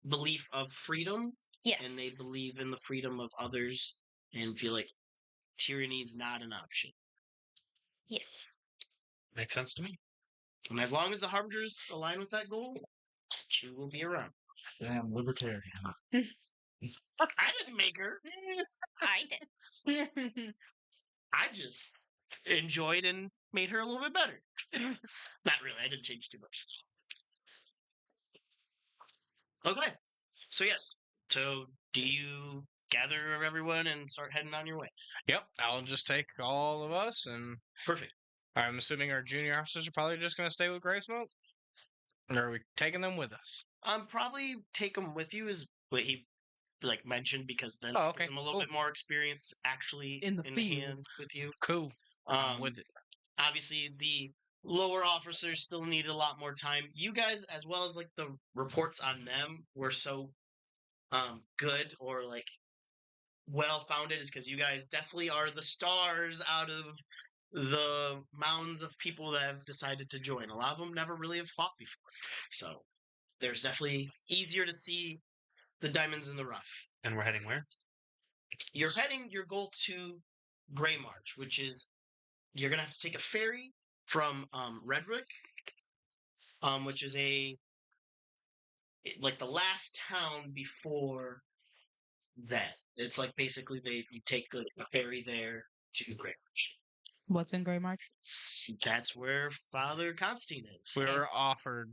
belief of freedom, Yes. and they believe in the freedom of others and feel like tyranny is not an option. Yes. Makes sense to me. And as long as the Harbingers align with that goal, she will be around. Damn libertarian. I didn't make her. I did. I just enjoyed and made her a little bit better. Not really. I didn't change too much. Okay. So yes. So do you gather everyone and start heading on your way? Yep, I'll just take all of us, and Perfect. I'm assuming our junior officers are probably just going to stay with Grey Smoke? Or are we taking them with us? Probably take them with you is what he mentioned because then Oh, it okay, gives him a little cool. bit more experience actually In the field. hand with you. Cool. I'm with it. Obviously the lower officers still needed a lot more time. You guys, as well as the reports on them, were so good or well founded, is because you guys definitely are the stars out of the mounds of people that have decided to join. A lot of them never really have fought before, so there's definitely easier to see the diamonds in the rough. And we're heading where? You're heading your goal to Grey March, which is you're gonna have to take a ferry from Redrick, which is the last town before that. It's basically you take a ferry there to Grey March. What's in Grey March? That's where Father Constantine is. We were offered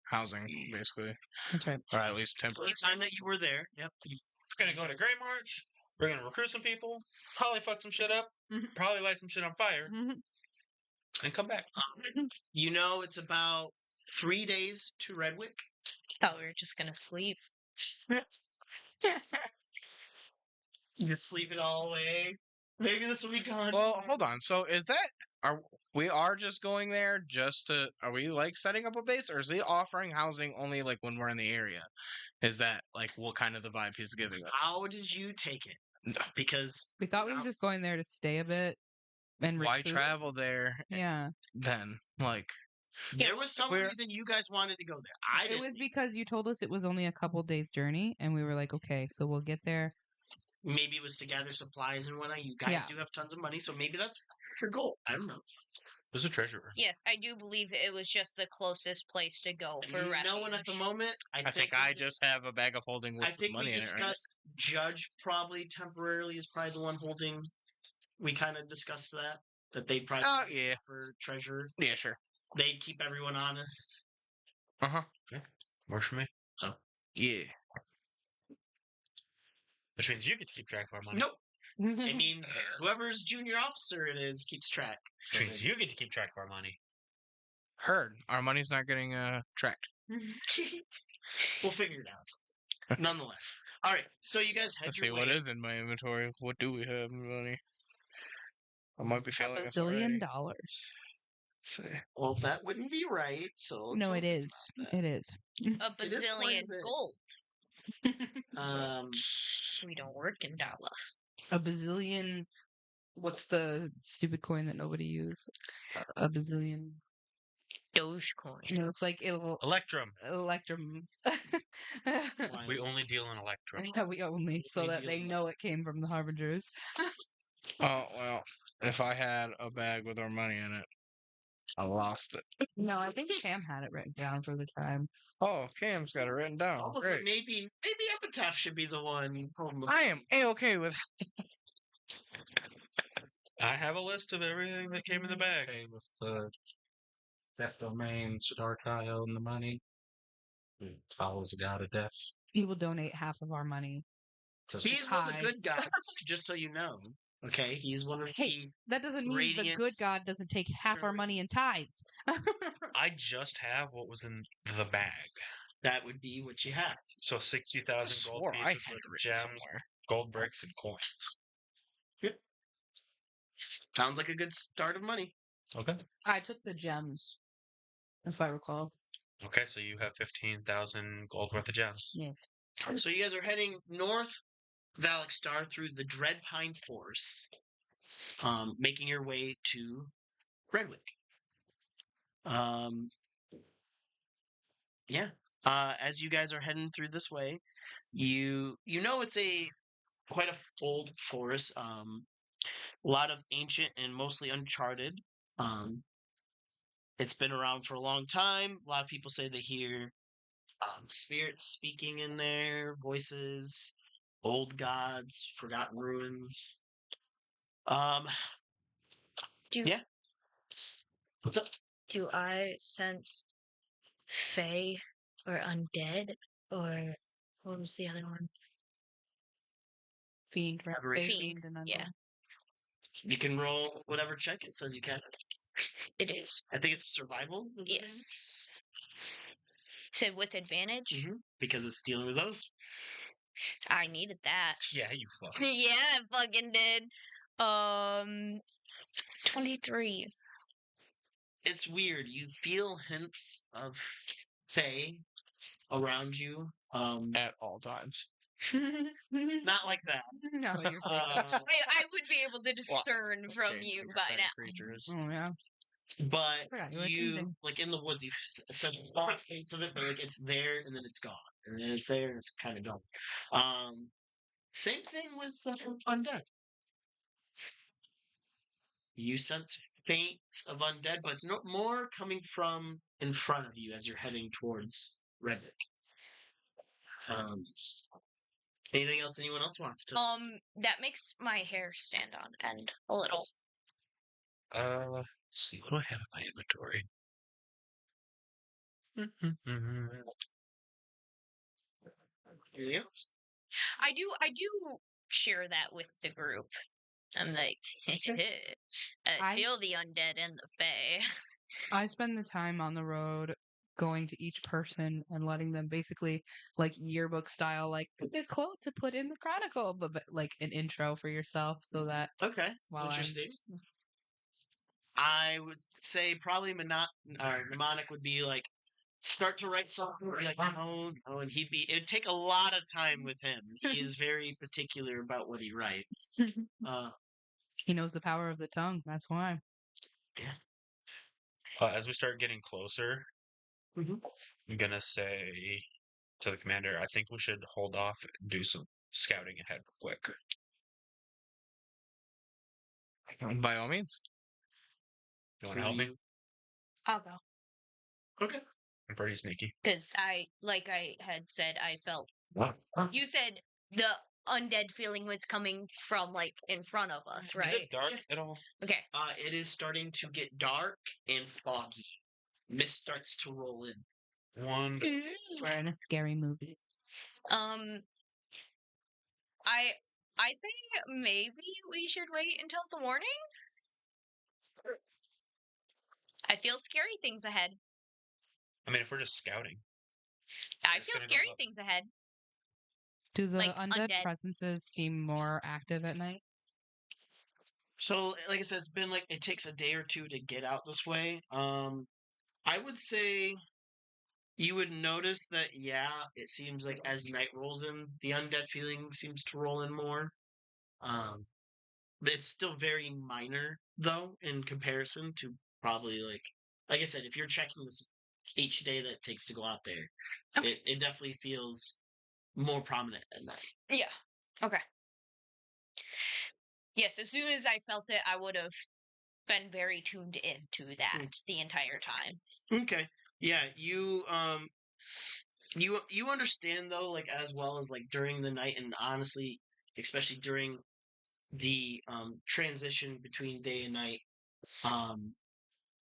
housing, basically. That's right. Or at least For temporary. the time that you were there, yep. We're gonna go to Grey March. We're gonna recruit some people. Probably fuck some shit up. Mhm. Probably light some shit on fire. Mhm. And come back. It's about 3 days to Redwick. Thought we were just gonna sleep. You just sleep it all away. Maybe this will be gone. Well, hold on. So is that we are just going there just to are we setting up a base, or is he offering housing only when we're in the area? Is that what kind of the vibe he's giving us? How did you take it? Because We thought we were just going there to stay a bit and Why recruit. travel there Yeah. then? there was some we're- reason you guys wanted to go there. I It didn't. was because you told us it was only a couple days journey, and we were like, okay, so we'll get there. Maybe it was to gather supplies and whatnot. You guys Yeah. do have tons of money, so maybe that's your goal. I don't know. There's a treasurer. Yes, I do believe it was just the closest place to go for refuge. No one at the moment. I think I just have a bag of holding with I think money we in it, right? discussed Judge probably temporarily is probably the one holding. We kind of discussed that they'd probably Oh, yeah. for treasurer. Yeah, sure. They'd keep everyone honest. Uh-huh. Works for me. Yeah. Which means you get to keep track of our money. Nope. It means whoever's junior officer it is keeps track. Which means you get to keep track of our money. Heard. Our money's not getting tracked. We'll figure it out. Nonetheless. All right. So you guys head Let's your see, way. what is in my inventory? What do we have in money? I might be A failing us bazillion already. dollars. Let's see. Well, that wouldn't be right. So let's No, hope it it's is. not that. It is. A It is quite a bazillion bit. gold. Um, We don't work in dollar. A bazillion. What's the stupid coin that nobody uses? A bazillion. Dogecoin. You know, it's like Electrum. Electrum. We only deal in Electrum. Yeah, we only, so We that deal they in know it came from the Harbingers. Oh, well, if I had a bag with our money in it, I lost it. No, I think Cam had it written down for the time. Oh, Cam's got it written down. almost Great. maybe Epitaph should be the one. holding the- I am A-okay with I have a list of everything that came in the bag. Okay, with the death domain, Siddhartha and the money. It follows the god of death. He will donate half of our money. He's one of the good Tides. guys, just so you know. Okay, he's one of Hey, that doesn't mean the good Radiance. God doesn't take half our money in tithes. I just have what was in the bag. that would be what you have. So 60,000 gold swore I pieces had with it written gems, somewhere. gold bricks, and coins. Sounds like a good start of money. Okay. I took the gems, if I recall. Okay, so you have 15,000 gold worth of gems. Yes. So you guys are heading north Valexstar through the Dreadpine Forest, making your way to Redwick. Yeah. As you guys are heading through this way, you know it's quite a old forest. A lot of ancient and mostly uncharted. It's been around for a long time. A lot of people say they hear spirits speaking in there, voices, old gods, forgotten ruins. Do Yeah. What's up? do I sense Fae or undead or what was the other one? Fiend, right? Aberration. Fiend and Yeah. undead. You can roll whatever check it says you can. It is. I think it's survival. is the name? Yes. Said with advantage. Because it's dealing with those. I needed that. Yeah, you fuck. Yeah, I fucking did. 23. It's weird. You feel hints of Fae around you. At all times. Not like that. No, you're good. I would be able to discern from Okay, you different by now. creatures. Oh, yeah. But Forgot you were you, teasing. like in the woods, you sense hints of it, but like it's there and then it's gone, and then it's there and it's kind of gone. Same thing with undead. You sense faints of undead, but it's more coming from in front of you as you're heading towards Reddick. Anything else anyone else wants to? That makes my hair stand on end a little. Let's see. What do I have in my inventory? Anything else? I do share that with the group. I'm like, I feel the undead and the fae. I spend the time on the road going to each person and letting them basically, like yearbook style, like pick a quote to put in the chronicle, but like an intro for yourself so that Okay, while interesting. I would say probably mnemonic would be like start to write something. Be like, no, and it'd take a lot of time with him. He is very particular about what he writes. He knows the power of the tongue. That's why. As we start getting closer, I'm gonna say to the commander, I think we should hold off and do some scouting ahead real quick. By all means. You want to help me? I'll go. Okay. I'm pretty sneaky. Because like I had said, I felt. You said the undead feeling was coming from like in front of us, right? Is it dark at all? Okay. It is starting to get dark and foggy. Mist starts to roll in. Wonderful. We're in a scary movie. I say maybe we should wait until the morning. I feel scary things ahead. I mean, if we're just scouting, I It's feel gonna go scary up. things ahead. Do the Like undead undead. presences seem more active at night? So, like I said, it's been like it takes a day or two to get out this way. I would say you would notice that, yeah, it seems like as night rolls in, the undead feeling seems to roll in more. But it's still very minor, though, in comparison to probably like I said, if you're checking this each day that it takes to go out there, Okay. it definitely feels more prominent at night. Yeah. Okay. Yes, as soon as I felt it, I would have been very tuned into that the entire time. Okay. Yeah, you understand though, like as well as like during the night, and honestly, especially during the transition between day and night, um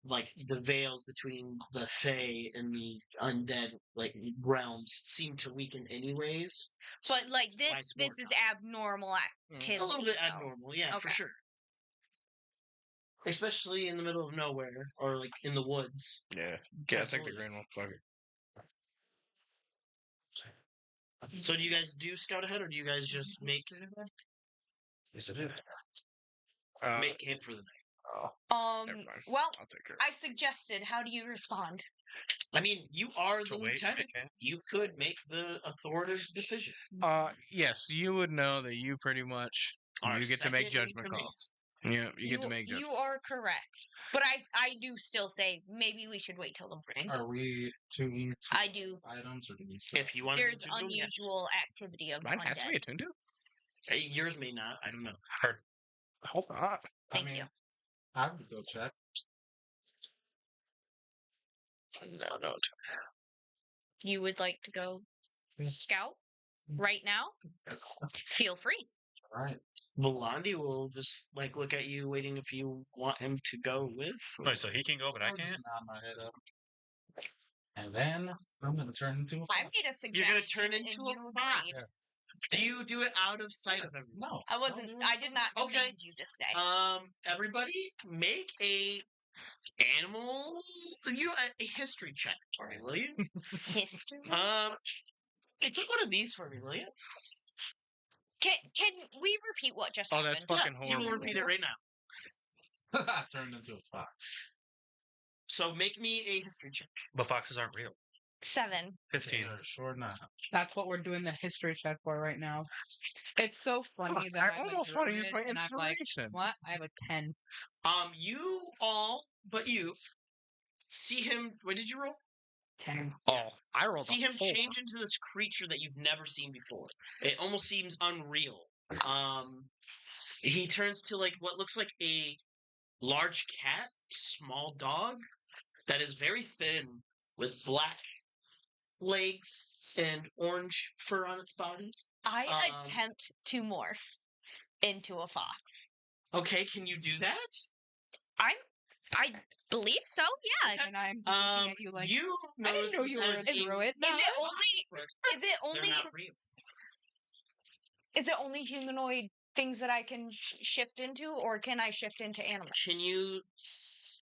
like the veils between the Fae and the undead like realms seem to weaken anyways. So But like that's why this, it's more this is constant. abnormal activity. A little bit though. abnormal, yeah, for Okay. sure. Especially in the middle of nowhere or like in the woods. Yeah, take the Absolutely. green one. Fuck it. So do you guys do scout ahead, or do you guys just make Yes, it is. make camp for the night? Never mind. Well, I'll take care. I suggested. How do you respond? I mean, you are To the wait, lieutenant. okay. You could make the authoritative decision. Yes, you would know that you pretty much Our you get to make second in judgment command. calls. Yeah, you get to make You judgment. are correct, but I do still say maybe we should wait till the morning. Are we tuning I do. items or do we If you want There's to do them, yes. unusual activity of Mine has to be undead. attuned to. Yours may not. I don't know. Heard. Hold on. Thank you. I would go check. No. You would like to go Yeah. scout right now? Feel free. All right. Volandi will just like look at you, waiting if you want him to go with. Wait, so he can go, but I I'll just can't? nod my head up. And then I'm going to turn into a I fox. made a suggestion. You're gonna turn and into a you fox. agreed. Yes. Do you do it out of sight of Yes. everyone? No. I wasn't. Don't do it. I did not Okay. command you to stay. Everybody make a animal, a history check for me, will you? History. Hey, take one of these for me, will you? Can we repeat what just Oh, happened? that's fucking You will horrible. repeat it right now. I turned into a fox. So make me a history check. But foxes aren't real. 7. 15. Sure not. That's what we're doing the history check for right now. It's so funny Fuck, that I I'm a almost want to use druid my and I'm like, inspiration. what? I have a 10. You all, but you, see him. What did you roll? 10. Oh, I rolled See a him 4. change into this creature that you've never seen before. It almost seems unreal. He turns to like what looks like a large cat, small dog that is very thin with black legs and orange fur on its body. I Um, attempt to morph into a fox. Okay, can you do that? I believe so. Yeah. Okay. And I'm just looking at you like, you I didn't notice know this you were as a druid. Is it only? Is it They're only? not real. Is it only humanoid things that I can shift into, or can I shift into animals? Can you?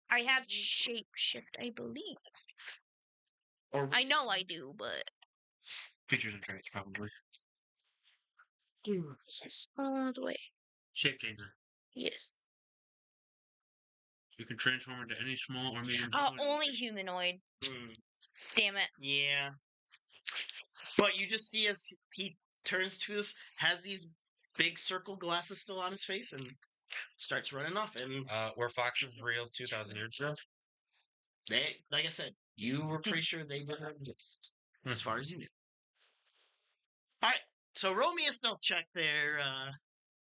I have shape shift, I believe. Or I know I do, but Features and traits, probably. all the way. Shape changer. Yes. You can transform into any small or medium. Only humanoid. Hmm, Damn it. yeah. But you just see as he turns to us, has these big circle glasses still on his face, and starts running off. And Were foxes real 2,000 years ago? they, like I said, you were pretty sure they didn't exist, as far as you knew. All right, so roll me a stealth check there.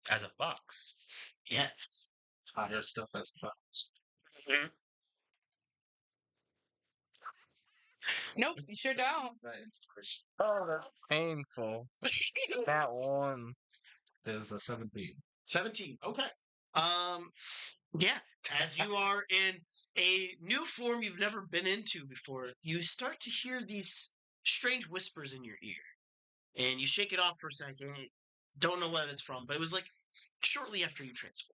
As a fox. Yes. Higher stuff as fox. nope, you sure don't. That inspiration Oh, that's painful. That one. is a 17. 17. Okay. Yeah. As you are in a new form you've never been into before, you start to hear these strange whispers in your ear. And you shake it off for a second. Don't know what it's from, but it was like shortly after you transformed.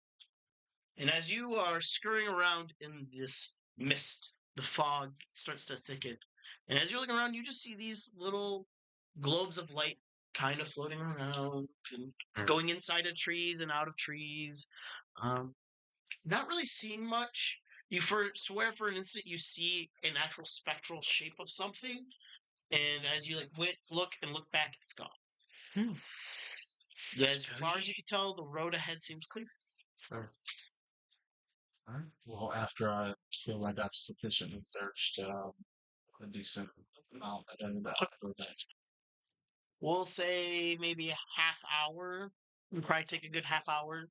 And as you are scurrying around in this mist, the fog starts to thicken. And as you're looking around, you just see these little globes of light kind of floating around and going inside of trees and out of trees. Um, not really seeing much. You swear for an instant you see an actual spectral shape of something, and as you look and look back, it's gone. Hmm. As far as you can tell, the road ahead seems clear. Sure. All right. Well, after I feel like I've sufficiently searched a decent amount, then go back. We'll say maybe a half hour. We'll probably take a good half hour.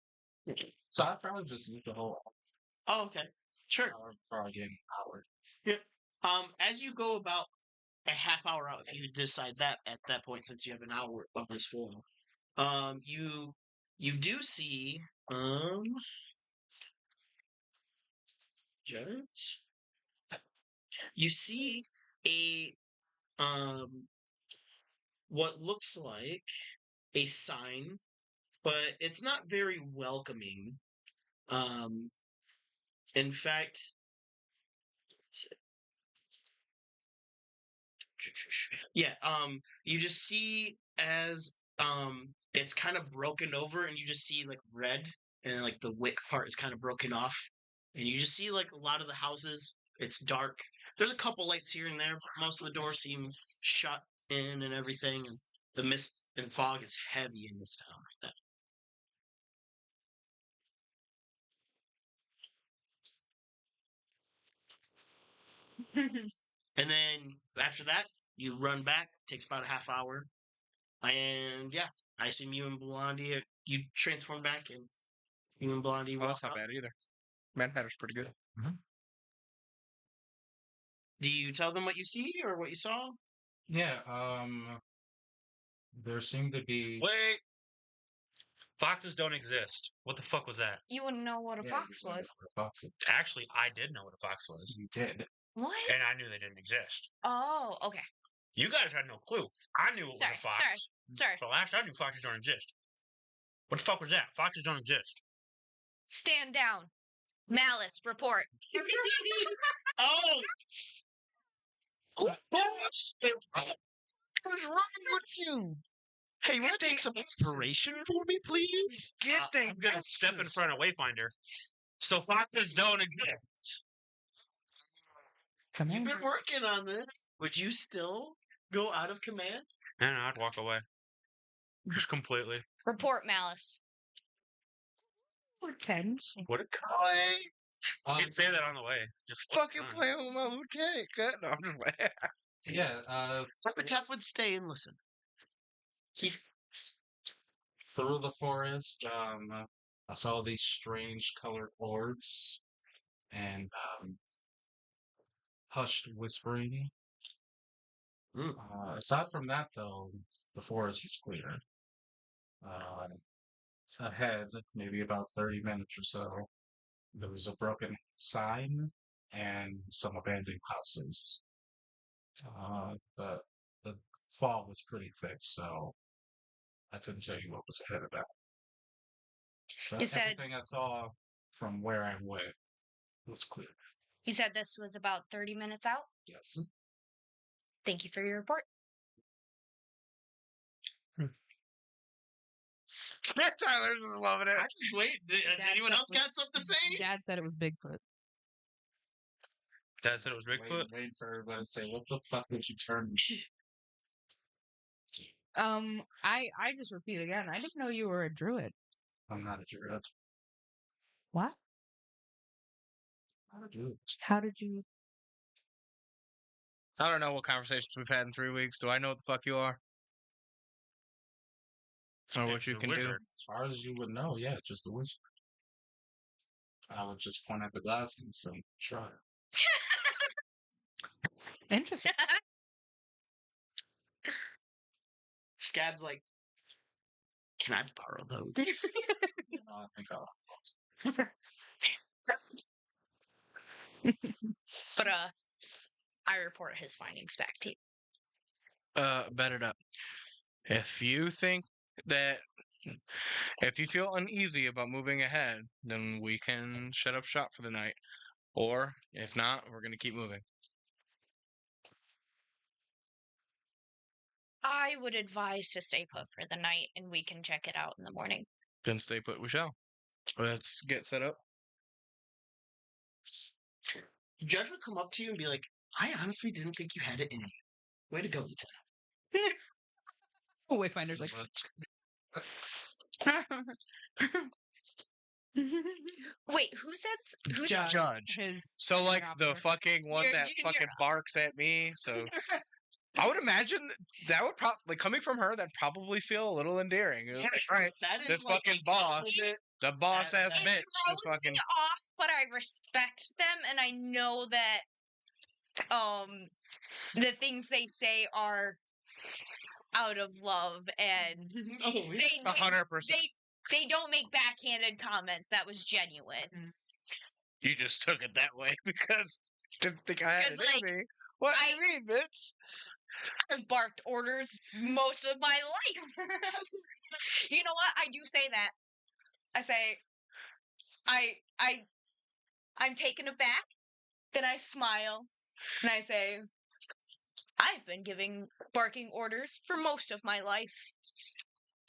So I probably just need the whole Oh, okay. Sure. hour, probably get an hour. Yeah. As you go about a half hour out, if you decide that at that point, since you have an hour of this form, you do see Judge? You see a what looks like a sign, but it's not very welcoming. Um, in fact, yeah, you just see as it's kind of broken over and you just see like red and like the wick part is kind of broken off. And you just see like a lot of the houses, it's dark. There's a couple lights here and there, but most of the doors seem shut in and everything, and the mist and fog is heavy in this town right now. And then after that, you run back, takes about a half hour. And yeah, I assume you and Blondie, you transform back, and you and Blondie Oh, walk that's not up. bad either. Mad Hatter's pretty good. Do you tell them what you see or what you saw? Yeah. There seemed to be. Wait. Foxes don't exist. What the fuck was that? You wouldn't know what a Yeah, fox you know was. what a fox is. Actually, I did know what a fox was, You did. What? and I knew they didn't exist. Oh, okay. You guys had no clue. I knew it was Sorry, a fox. sorry. So last I knew foxes don't exist. What the fuck was that? Foxes don't exist. Stand down. Malice, report. Oh! What's wrong with you? Hey, you want to take some inspiration for me, please? I'm gonna step in front of Wayfinder. So foxes don't exist. You've been working on this. Would you still go out of command? And I'd walk away. Just completely. Report, Malice. Attention. What a Um, I'd say that on the way. Just Fucking fine. playing with my lieutenant. Cut. No, I'm just playing. yeah. Epitaph would stay and listen. He's Through the forest, I saw these strange colored orbs and hushed whispering. Aside from that, though, the forest was clear. Uh, Ahead, maybe about 30 minutes or so, there was a broken sign and some abandoned houses. The fog was pretty thick, so I couldn't tell you what was ahead of that. But You said- everything I saw from where I went was clear. You said this was about 30 minutes out? Yes. Thank you for your report. Tyler's just loving it. I just wait. Did anyone else got something to say? Dad said it was Bigfoot. Dad said it was Bigfoot. Waiting for everybody to say, what the fuck did you turn me? I just repeat again. I didn't know you were a druid. I'm not a druid. What? I'm not a druid. How did you? I don't know what conversations we've had in 3 weeks. Do I know what the fuck you are? Or what It's you the can do? wizard. As far as you would know, yeah, just the whisper. I would just point at the glasses and try. Interesting. Scab's like, can I borrow those? You know, I think I'll. But I report his findings back to you. Bet it up. If you think that, if you feel uneasy about moving ahead, then we can shut up shop for the night. Or if not, we're gonna keep moving. I would advise to stay put for the night, and we can check it out in the morning. Then stay put. We shall. Let's get set up. Judge would come up to you and be like, "I honestly didn't think you had it in you. Way to go, Lieutenant." Oh, Wayfinder's like. Wait, who's Judge. His So junior like the officer. fucking one Your that junior fucking barks at me. So I would imagine that would probably like coming from her. That'd probably feel a little endearing. It was like, all right, That is this like fucking a boss, compliment. the boss ass That- It bitch, throws just fucking. me off, but I respect them, and I know that the things they say are out of love, and Always. they 100%. they don't make backhanded comments. That was genuine. You just took it that way because didn't think I had it 'Cause, like, in me. What do you mean, bitch? I've barked orders most of my life. You know what? I do say that. I say, I'm taken aback. Then I smile and I say, I've been giving barking orders for most of my life.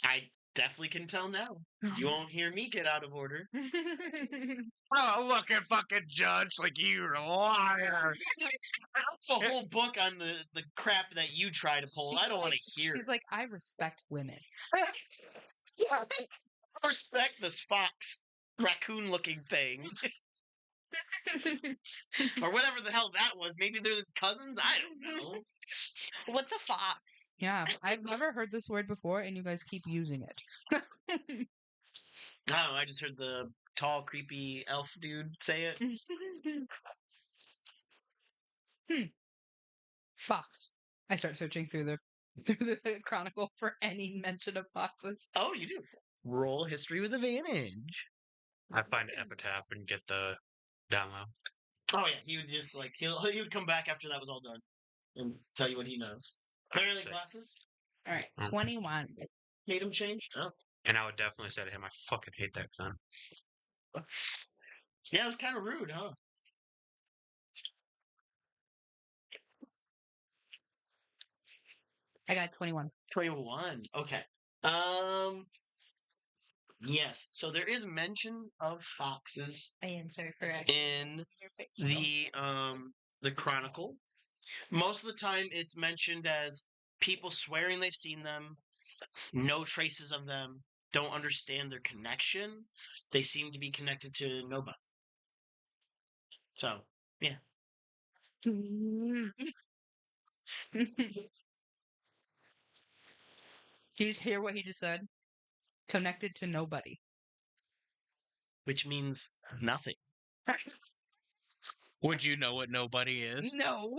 I definitely can tell now. You won't hear me get out of order. Oh, look at fucking Judge like you're a liar. That's a whole book on the crap that you try to pull. I don't want to hear. She's like, I respect women. Respect this fox, raccoon-looking thing, or whatever the hell that was. Maybe they're cousins. I don't know. What's a fox? Yeah, I've never heard this word before, and you guys keep using it. Oh, I just heard the tall, creepy elf dude say it. Fox. I start searching through the chronicle for any mention of foxes. Oh, you do. Roll history with advantage. I find epitaph and get the download. Oh yeah, he would just like he would come back after that was all done and tell you what he knows. Clearly Sick. glasses. All right, Mm. 21. Made him change. Oh. And I would definitely say to him, I fucking hate that gun. Yeah, it was kind of rude, huh? I got 21. 21. Okay. Yes. So there is mentions of foxes I answer correct. in the chronicle. Most of the time it's mentioned as people swearing they've seen them, no traces of them, don't understand their connection. They seem to be connected to nobody. So, yeah. Did you hear what he just said? Connected to nobody. Which means nothing. Would you know what nobody is? No.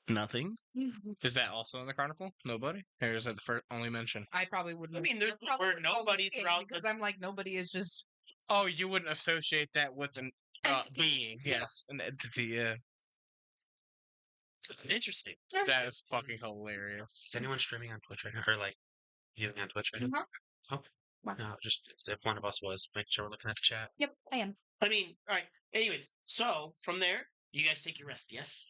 Nothing. Is that also in the Chronicle? Nobody? Or is that the first only mention? I probably wouldn't. I mean, there's the probably word wouldn't know nobody it throughout because the- I'm like nobody is just Oh, you wouldn't associate that with an Entity. being. Yes, an entity. Yeah, It's interesting. that is fucking hilarious. Is anyone streaming on Twitch right now? Or like viewing on Twitch right now? Uh-huh. Oh. Wow. No, just if one of us was, make sure we're looking at the chat. Yep, I am. I mean, all right. Anyways, so from there, you guys take your rest, yes?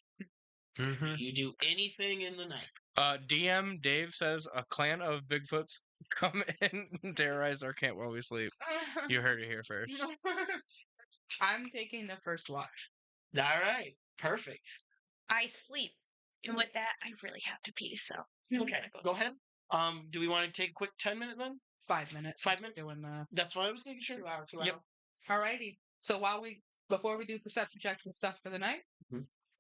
Mm-hmm. You do anything in the night. DM Dave says a clan of Bigfoots come in and terrorize our camp while we sleep. You heard it here first. I'm taking the first watch. All right. Perfect. I sleep. And with that, I really have to pee, so. Okay, go ahead. Do we want to take a quick 10-minute then? 5 minutes. 5 minutes? Doing That's what I was making sure. 2 hours. Yep. Alrighty. So before we do perception checks and stuff for the night,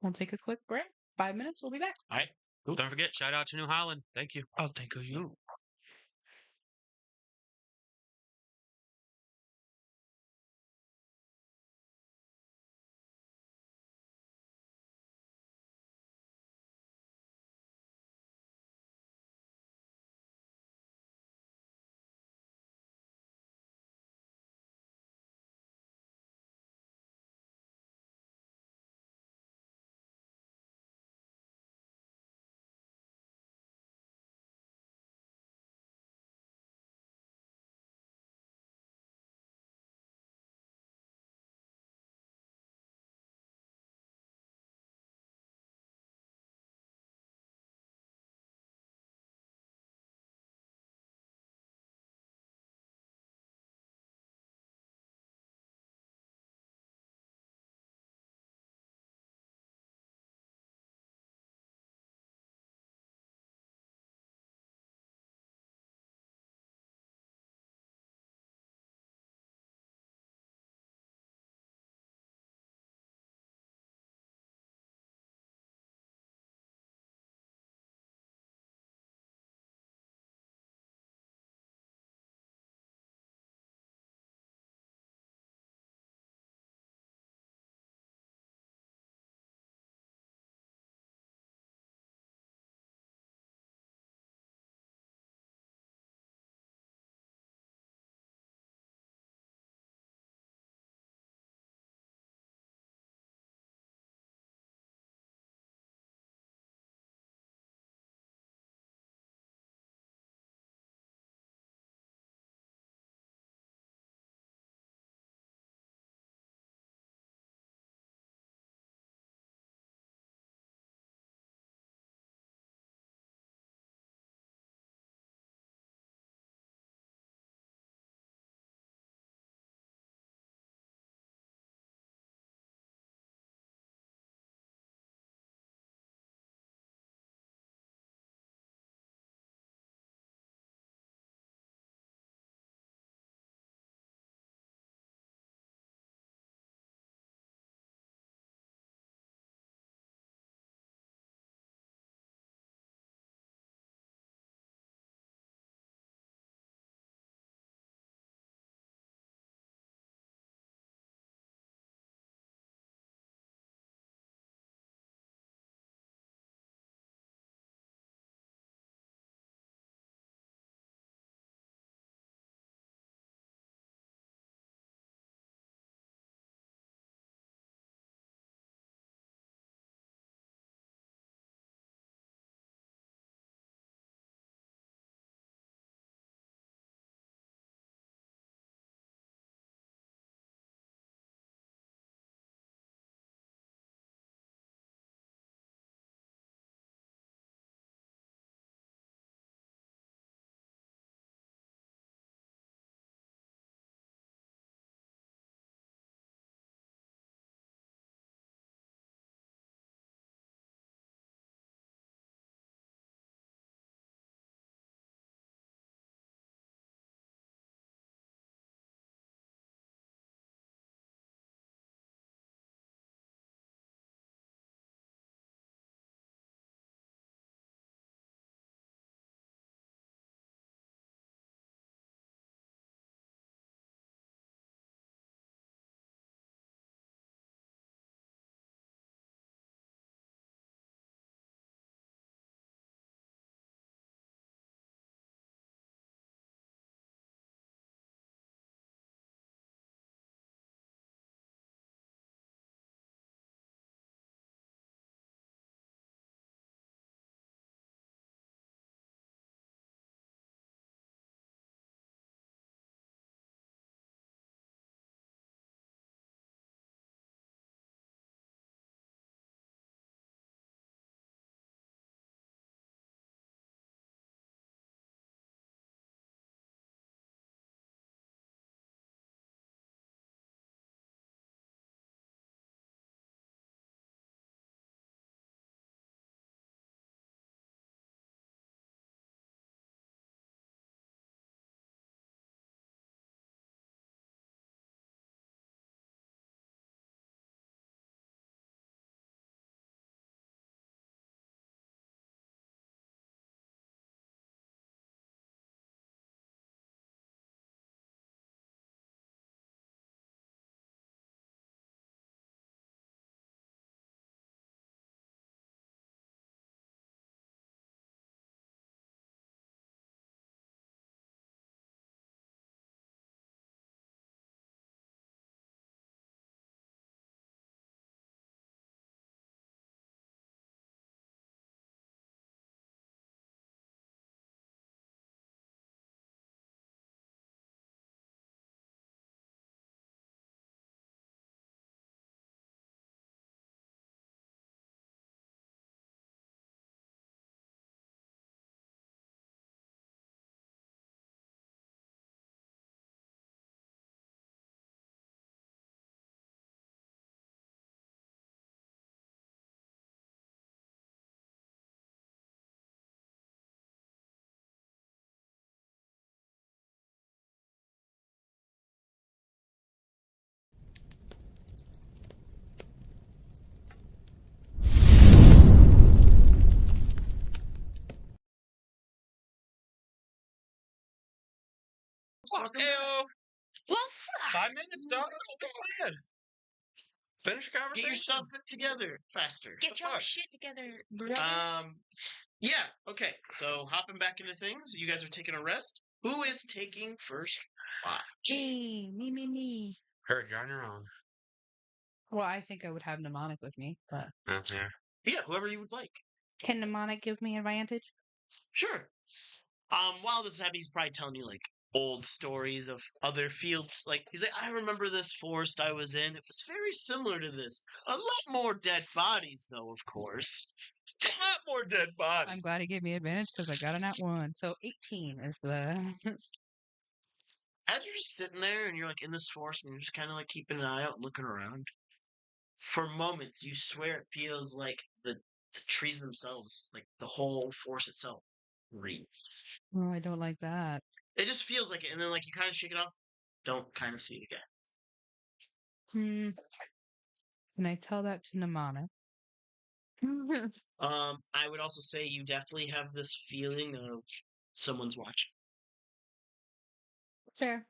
we'll take a quick break. 5 minutes. We'll be back. All right. Don't forget, shout out to New Holland. Thank you. I'll think of you. Welcome back. Ayo. Well, 5 minutes, dog. That's what they said. Finish your conversation. Get your stuff together faster. get your fuck? shit together, brother. Yeah, okay. So hopping back into things, you guys are taking a rest. Who is taking first watch? Hey, me. Heard you're on your own. Well, I think I would have mnemonic with me, but Yeah. Yeah, whoever you would like. can mnemonic give me advantage? Sure. While this is happening, he's probably telling you like old stories of other fields. Like he's like, I remember this forest I was in. It was very similar to this. A lot more dead bodies, though, of course. A lot more dead bodies. I'm glad he gave me advantage because I got a nat 1. So 18 is the. As you're just sitting there and you're like in this forest and you're just kind of like keeping an eye out and looking around, for moments you swear it feels like the trees themselves, like the whole forest itself, breathes. Oh, I don't like that. It just feels like it, and then like you kind of shake it off, don't kind of see it again. Can I tell that to mnemonic? I would also say you definitely have this feeling of someone's watching. Fair.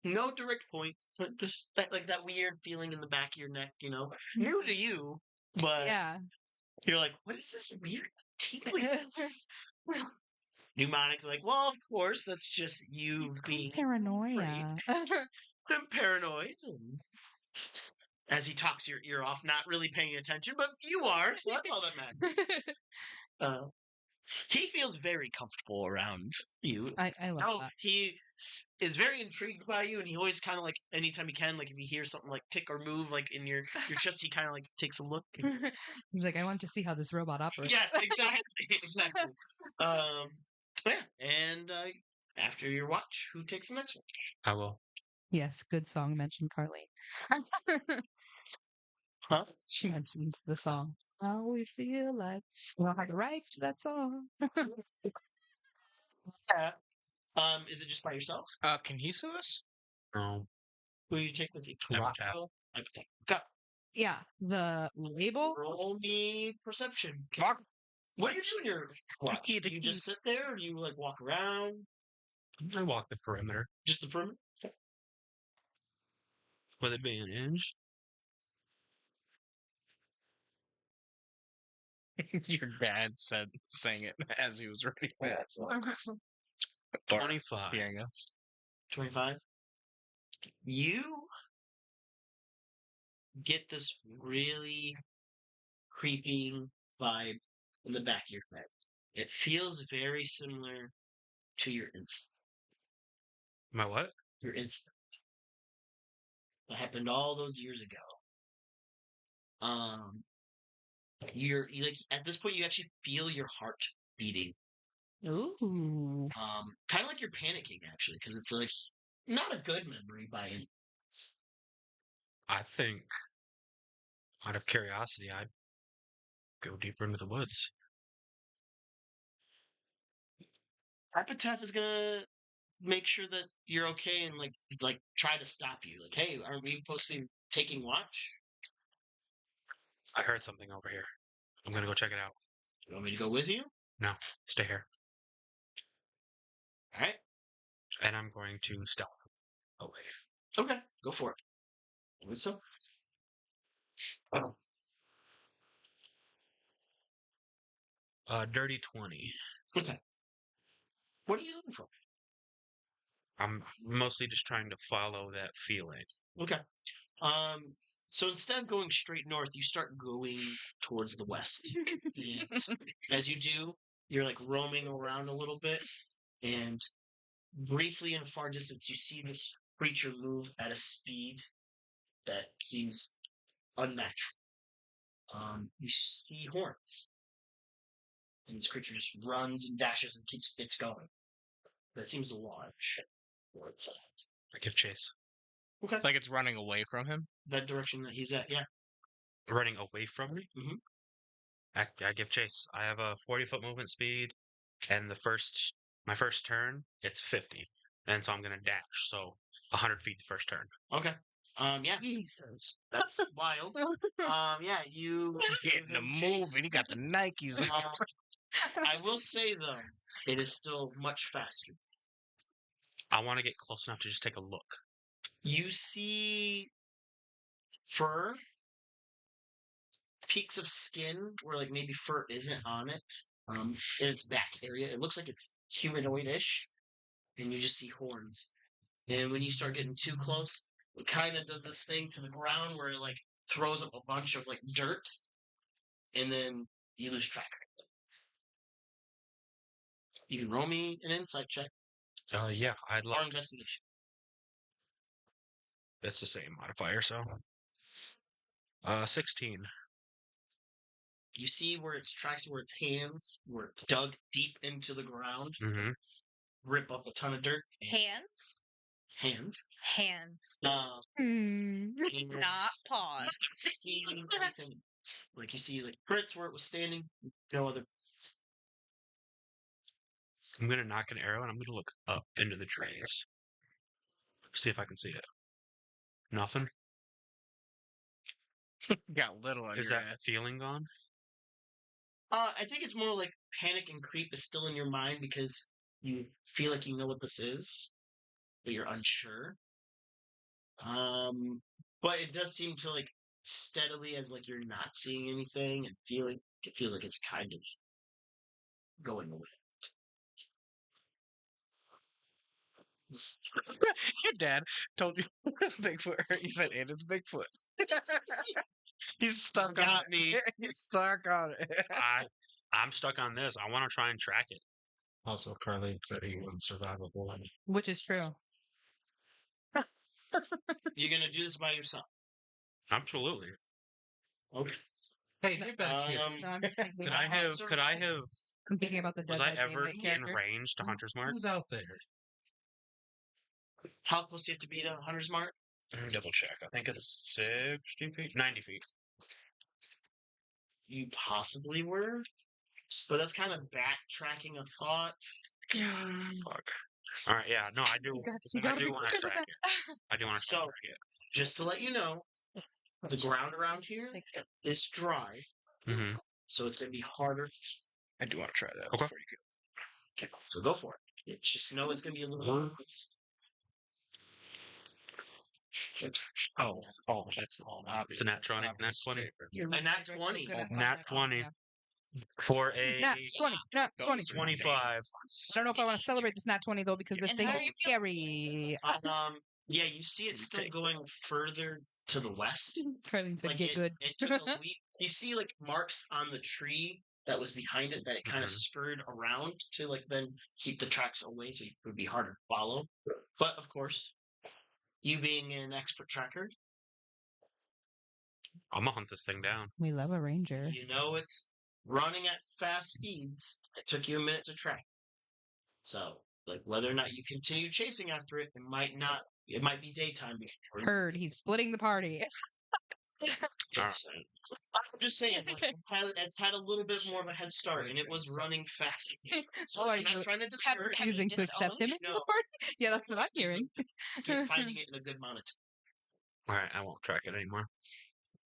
No direct point, but just that weird feeling in the back of your neck, new to you, but Yeah. you're like, what is this weird tingling? Mnemonic's like, well, of course, that's just you It's being called paranoia. I'm paranoid. As he talks your ear off, not really paying attention, but you are, so that's all that matters. He feels very comfortable around you. I love that. He is very intrigued by you, and he always kind of like, anytime he can, like if he hears something like tick or move, like in your chest, he kind of like takes a look. He's like, I want to see how this robot operates. Yes, exactly. Yeah, and after your watch, who takes the next one? I will. Yes, good song mentioned Carlene. Huh? She mentioned the song. I always feel like I had the rights to that song. Yeah. Is it just by yourself? Can he sue us? No. Who do you take with you? Epitaph. Epitaph. Okay. Yeah, the label. Roll me perception. Fuck. What do you do in your watch? Key, the Do you key. just sit there, or do you like walk around? I walk the perimeter. Just the perimeter? With it being an inch. Your dad said saying it as he was reading that. So. 25. Hearing us. 25. You get this really creeping vibe in the back of your head. It feels very similar to your instinct. My what? Your instinct. That happened all those years ago. You like at this point you actually feel your heart beating. Ooh. Kind of like you're panicking actually, because it's like not a good memory by any means. I think, out of curiosity, I'd go deeper into the woods. Epitaph is gonna make sure that you're okay and like try to stop you. Like, hey, aren't we supposed to be taking watch? I heard something over here. I'm gonna go check it out. You want me to go with you? No, stay here. All right. And I'm going to stealth away. Okay, go for it. What so? Dirty 20. Okay. What are you looking for? I'm mostly just trying to follow that feeling. Okay. So instead of going straight north, you start going towards the west. And as you do, you're like roaming around a little bit, and briefly in a far distance, you see this creature move at a speed that seems unnatural. You see horns, and this creature just runs and dashes and keeps it's going. That seems large for its size. I give chase. Okay. Like it's running away from him. That direction that he's at, yeah. Running away from me? Mhm. I give chase. I have a 40-foot movement speed, and my first turn, it's 50. And so I'm going to dash, so 100 feet the first turn. Okay. Yeah. Jesus. That's wild. Yeah, you Getting give the him move, chase. and he got the Nikes. I will say though, it is still much faster. I want to get close enough to just take a look. You see fur, peaks of skin where like maybe fur isn't on it. In its back area, it looks like it's humanoid-ish, and you just see horns. And when you start getting too close, it kind of does this thing to the ground where it like throws up a bunch of like dirt, and then you lose track of it. You can roll me an insight check Yeah, I'd or love. investigation. It's the same modifier, so. 16. You see where its tracks, where its hands were dug deep into the ground, Mm-hmm. rip up a ton of dirt. Hands? Hands. Hands. And Not paws. you see anything else. Like you see like prints where it was standing, no other. I'm gonna knock an arrow and I'm gonna look up into the trees. See if I can see it. Nothing? Got little on Is your that ass. feeling gone? I think it's more like panic and creep is still in your mind because you feel like you know what this is, but you're unsure. But it does seem to like steadily as like you're not seeing anything and feeling it feels like it's kind of going away. Your dad told you it's Bigfoot. He said, and it's Bigfoot. He's stuck on Got it. me. He's stuck on it. I'm stuck on this. I want to try and track it. Also, Carly said he wasn't survivable. Which is true. You're gonna do this by yourself. Absolutely. Okay. Hey, get back here. No, I'm just thinking. Could I have? I'm thinking about the Was dead I by ever Daylight in characters. range to Hunter's Mark? Who's out there? How close do you have to be to Hunter's Mark? Let me double check. I think it's 60 feet, 90 feet. You possibly were, but that's kind of backtracking a thought. Fuck. All right. Yeah. No, I do. You I gotta do be want to quicker than track it. I do want to So- track it. Just to let you know, the ground around here is dry, Mm-hmm. so it's gonna be harder. I do want to try that Okay. before you go. Okay, so go for it. Just know it's gonna be a little harder. Oh, that's all. It's a nat 20. Nat 20. You're A nat so 20. good at Nat that. 20. Yeah. For a Nat 20. Nat 20. 25. I don't know if I want to celebrate this nat 20 though because this And thing how is do you feel? scary. Yeah, you see it's still going further to the west. Carlene said, Like "Get good." It took a leap. You see like marks on the tree that was behind it that it kind of Mhm. scurried around to like then keep the tracks away, so it would be harder to follow. But of course, you being an expert tracker, I'm gonna hunt this thing down. We love a ranger. you know it's running at fast speeds. It took you a minute to track. So, like whether or not you continue chasing after it, it might not. It might be daytime before. Heard he's splitting the party. It's, I'm just saying, like, it's had a little bit more of a head start, and it was running fast. So Oh, are I'm not you trying to discourage. Have refusing you to accept him into the No. party? Yeah, that's what I'm hearing. Keep finding it in a good amount of time. All right, I won't track it anymore.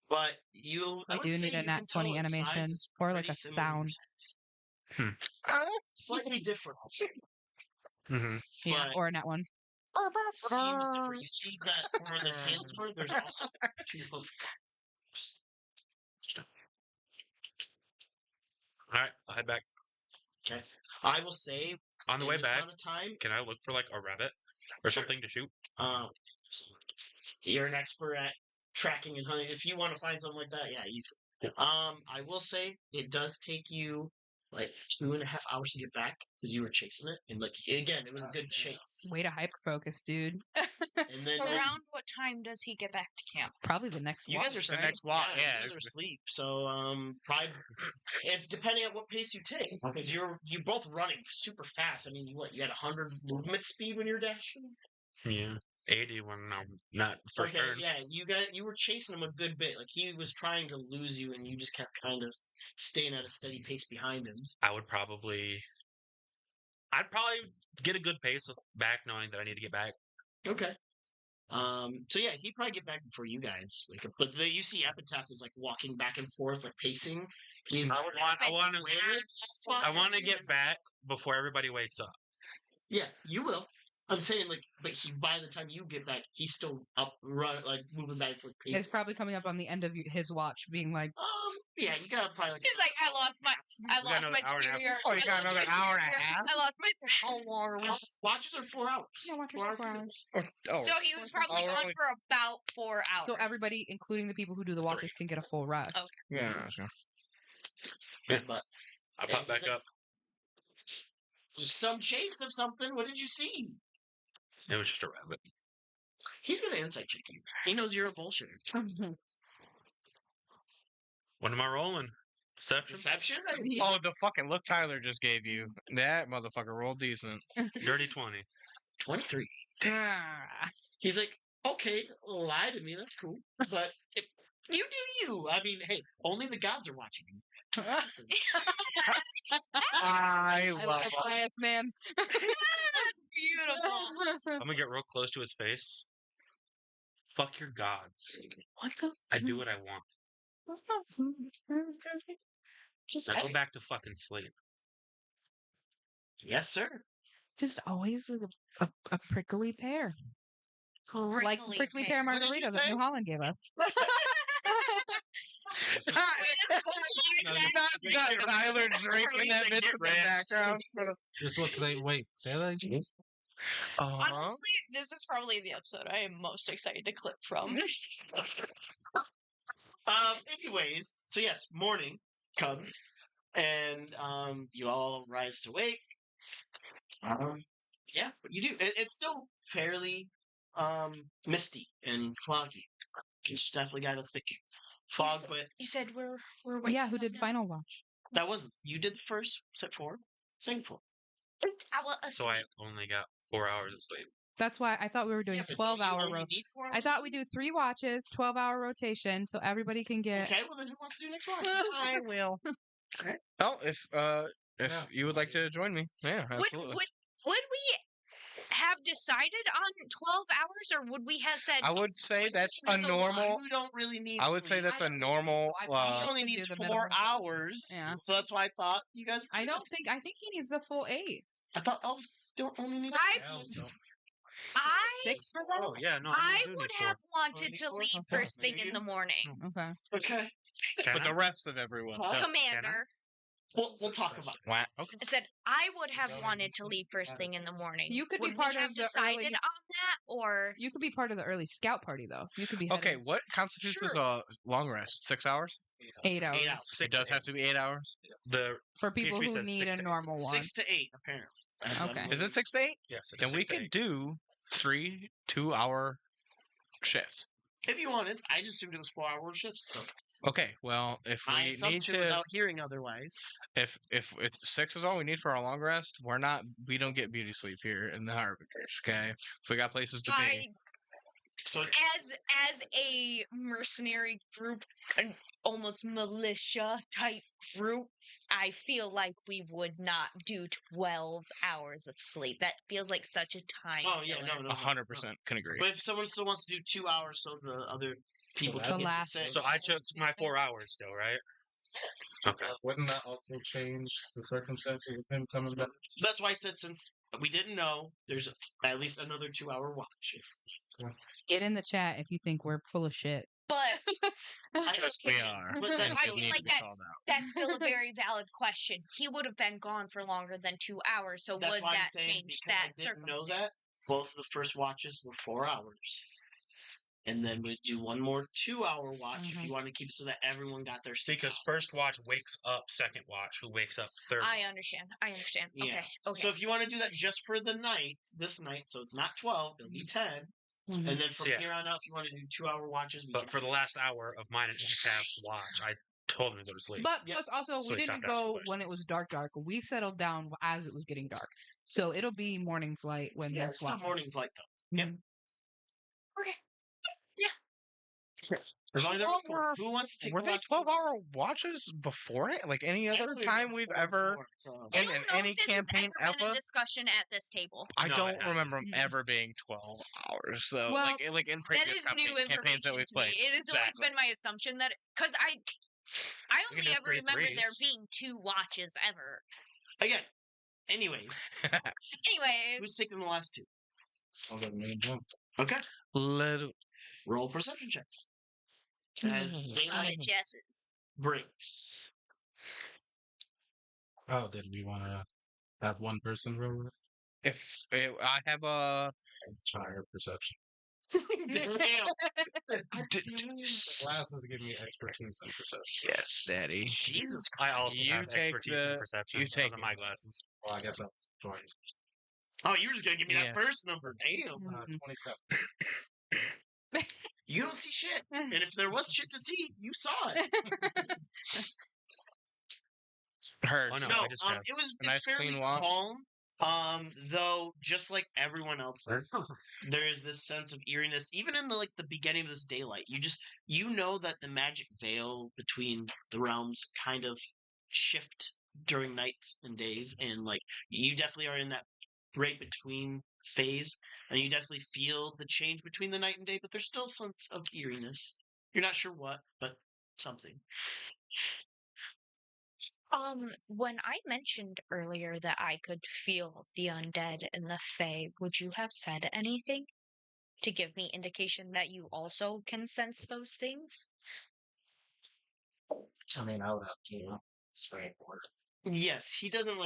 But you, I We would do say need a you nat can tell 20 its size animation is or like pretty a similar to your sound. size. Slightly different, Mm-hmm. Yeah, but or a nat one. seems different. You see that where the hands were, there's also two hoof. All right, I'll head back. Okay, I will say On the in way this back, amount of time, can I look for like a rabbit or Sure. something to shoot? You're an expert at tracking and hunting. If you want to find something like that, yeah, easy. Yeah. I will say it does take you like 2.5 hours to get back because you were chasing it, and like again, it was a good chase. Way to hyper focus, dude. And then Around what time does he get back to camp? Probably the next you walk, guys are right? asleep. next walk, You yeah, guys are it's- asleep. So probably if depending on what pace you take, because you're both running super fast. I mean, what you had 100 movement speed when you're dashing. Yeah, 80 when I'm not first Okay, turn. yeah, you were chasing him a good bit. Like he was trying to lose you, and you just kept kind of staying at a steady pace behind him. I'd probably get a good pace back, knowing that I need to get back. Okay. So yeah, he'd probably get back before you guys wake up. But you see Epitaph is like walking back and forth, like pacing. He's I want to get back before everybody wakes up. Yeah, you will. I'm saying like, but by the time you get back, he's still up, like moving back for pace. It's probably coming up on the end of his watch, being like, Yeah, you got probably like. He's like, I lost my another hour and a half. superior. Oh, you I got lost another my hour and a superior. half? I lost my superior. How long are we? Watches are 4 hours. yeah, watch for 4 hours. Oh, So he was probably Oh, gone really? for about 4 hours. So everybody, including the people who do the watches, can get a full rest. Okay. yeah, sure. Yeah. But I pop back up. some chase of something. What did you see? It was just a rabbit. He's gonna insight check you. He knows you're a bullshitter. What am I rolling? Deception? Deception? Oh, the fucking look Tyler just gave you. That motherfucker rolled decent. Dirty 20. 23. Ah. He's like, okay, lie to me. That's cool. But if you do you. I mean, hey, only the gods are watching you. I I love love bias, man. Beautiful. I'm gonna get real close to his face. Fuck your gods. What the? I do what I want. Just, Now go back to fucking sleep. Yes, sir. just always a prickly pear, like the prickly pear What did you margarita that say? New Holland gave us. Not Tyler drinking that bitch in the background. This was wait, say that again? Honestly, this is probably the episode I am most excited to clip from. Anyways, so yes, morning comes, and you all rise to wake. Yeah, what you do? It's still fairly misty and foggy. It's definitely got a thick fog, but You said we're Yeah, who did final watch? that wasn't. You did the first set 4, second 4. So I only got 4 hours of sleep. That's why I thought we were doing Yeah, but 12-hour you only rotation. need 4 I hours thought of we sleep? do 3 watches, 12-hour rotation, so everybody can get. Okay, well then who wants to do next one? I will. Okay. Oh, if you would like to join me, yeah, absolutely. Would we have decided on 12 hours, or would we have said? I would say that's a You normal. don't really need. I would say sleep. that's I a don't normal. think so. I He thought only to do needs the 4 minimum. hours. Yeah. So that's why I thought you guys. I think he needs the full 8. I thought elves don't only need. I 6 for them. Oh, yeah, no. I do need would 4. have wanted to four? leave Okay. first thing in the morning. Okay. Okay. Can But I? the rest of everyone. Huh? Commander, We'll talk about it. Wow. Okay. I said I would have wanted to leave first thing in the morning. You could be Would part we have of the decided early- on that, or You could be part of the early scout party, though. You could be Okay, heading what constitutes as a long rest? 6 hours? 8 hours 8 hours. It does have to be 8 hours. The for people PHP who says need 6 a to 8. normal one. 6 to 8, apparently. That's what I'm Okay. looking Is it 6 to 8? yes, Then we could do 3 2-hour shifts. If you wanted, I just assumed it was 4-hour shifts. So Okay, well, if my we need assumption, to, without hearing otherwise, if 6 is all we need for our long rest, we don't get beauty sleep here in the Harbingers. Okay, if we got places to be. so as a mercenary group, an almost militia type group, I feel like we would not do 12 hours of sleep. That feels like such a time. oh yeah, killer. no, 100% can agree. But if someone still wants to do 2 hours, so the other people that- can The get last- the 6. So I took my 4 hours still, right? Okay. Wouldn't that also change the circumstances of him coming back? That's why I said since we didn't know, there's at least another 2-hour watch. Get in the chat if you think we're full of shit. But We are. But and that's I we still, feel need like to be that's called out. that's still a very valid question. He would have been gone for longer than 2 hours, so that's would why I'm that saying change because that I didn't know circumstance? that. Both the first watches were 4 hours. And then we'd do one more 2-hour watch if you want to keep it so that everyone got their 6 Because hours. first watch wakes up second watch, who wakes up third I watch. understand. Yeah. Okay. Okay. So if you want to do that just for the night, this night, so it's not 12, it'll be 10. And then from Yeah. here on out, if you want to do 2-hour watches, we But can for do the last hour of mine and Calf's watch, I told him to go to sleep. But Yep. plus, also, So we he didn't stopped asking go when it questions. was dark. We settled down as it was getting dark. So it'll be morning's light when Yeah, this it's still watch. morning's light though. Yep. Okay. As long as everyone's cool. Were- Who wants to take Were the they last 2? 12-hour watches before it? Like any other Actually, time we've 4 ever. before, so- I in don't know any if this campaign has ever been ever? a discussion at this table. I No, it don't hasn't. remember them Mm. ever being 12 hours though. Well, like in That previous is new campaigns information that we've to me. played. It has always Exactly. been my assumption that because I We can only do ever 3 remember there threes. being 2 watches ever. Again, anyways, Anyways, who's taking the last 2? I'll let me jump. Okay. Let Roll perception checks. As daylight VHSs. breaks. Oh, did we want to have one person roll it? I have a Higher perception. Damn. Glasses give me expertise in perception. yes, Daddy. Jesus I Christ. also You have take expertise in the- perception. you Those take are it. my glasses. Well, I guess I'm twice. Oh, you were just gonna give me Yes. that first number. Damn. 27. You don't see shit. And if there was shit to see, you saw it. Heard. Oh, no, No, I just have it was a nice it's fairly clean walk. calm. Though just like everyone else, there is this sense of eeriness, even in the beginning of this daylight. You know that the magic veil between the realms kind of shift during nights and days, and like you definitely are in that right between phase, and you definitely feel the change between the night and day. But there's still a sense of eeriness. You're not sure what, but something. When I mentioned earlier that I could feel the undead and the fae, would you have said anything to give me indication that you also can sense those things? I mean, I would have to spray for it. Yes, he doesn't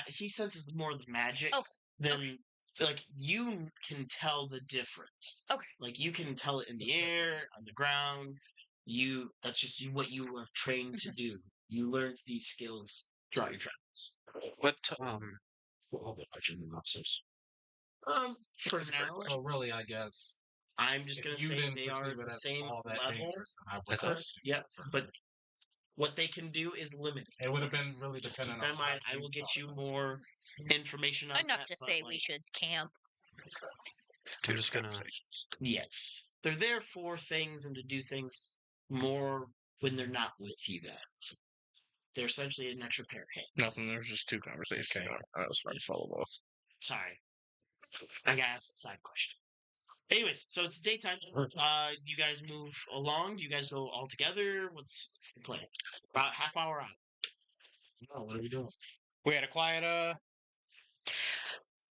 he senses more the magic Okay, than like you can tell the difference. Okay. Like you can tell it in the air, on the ground. That's just what you were trained to do. You learned these skills throughout your travels. what All the legend officers. For That's a great now, question. So really, I guess I'm just if gonna you say didn't they are perceive it the as same all that level. dangerous, then I would That's have us. assumed Yep, different. but what they can do is limited. It would have been really Just keep dependent that on in mind. how I will get thought you about more information on enough that, to but, say we like, should camp. I'm just gonna. Yes. They're there for things and to do things more when they're not with you guys. They're essentially an extra pair of hands. Nothing. There's just two conversations. Okay. going on. I was trying to follow both. Sorry. I gotta ask a side question. Anyways, so it's daytime. You guys move along? Do you guys go all together? What's the plan? About half hour out. No, what are we doing? We had a quiet.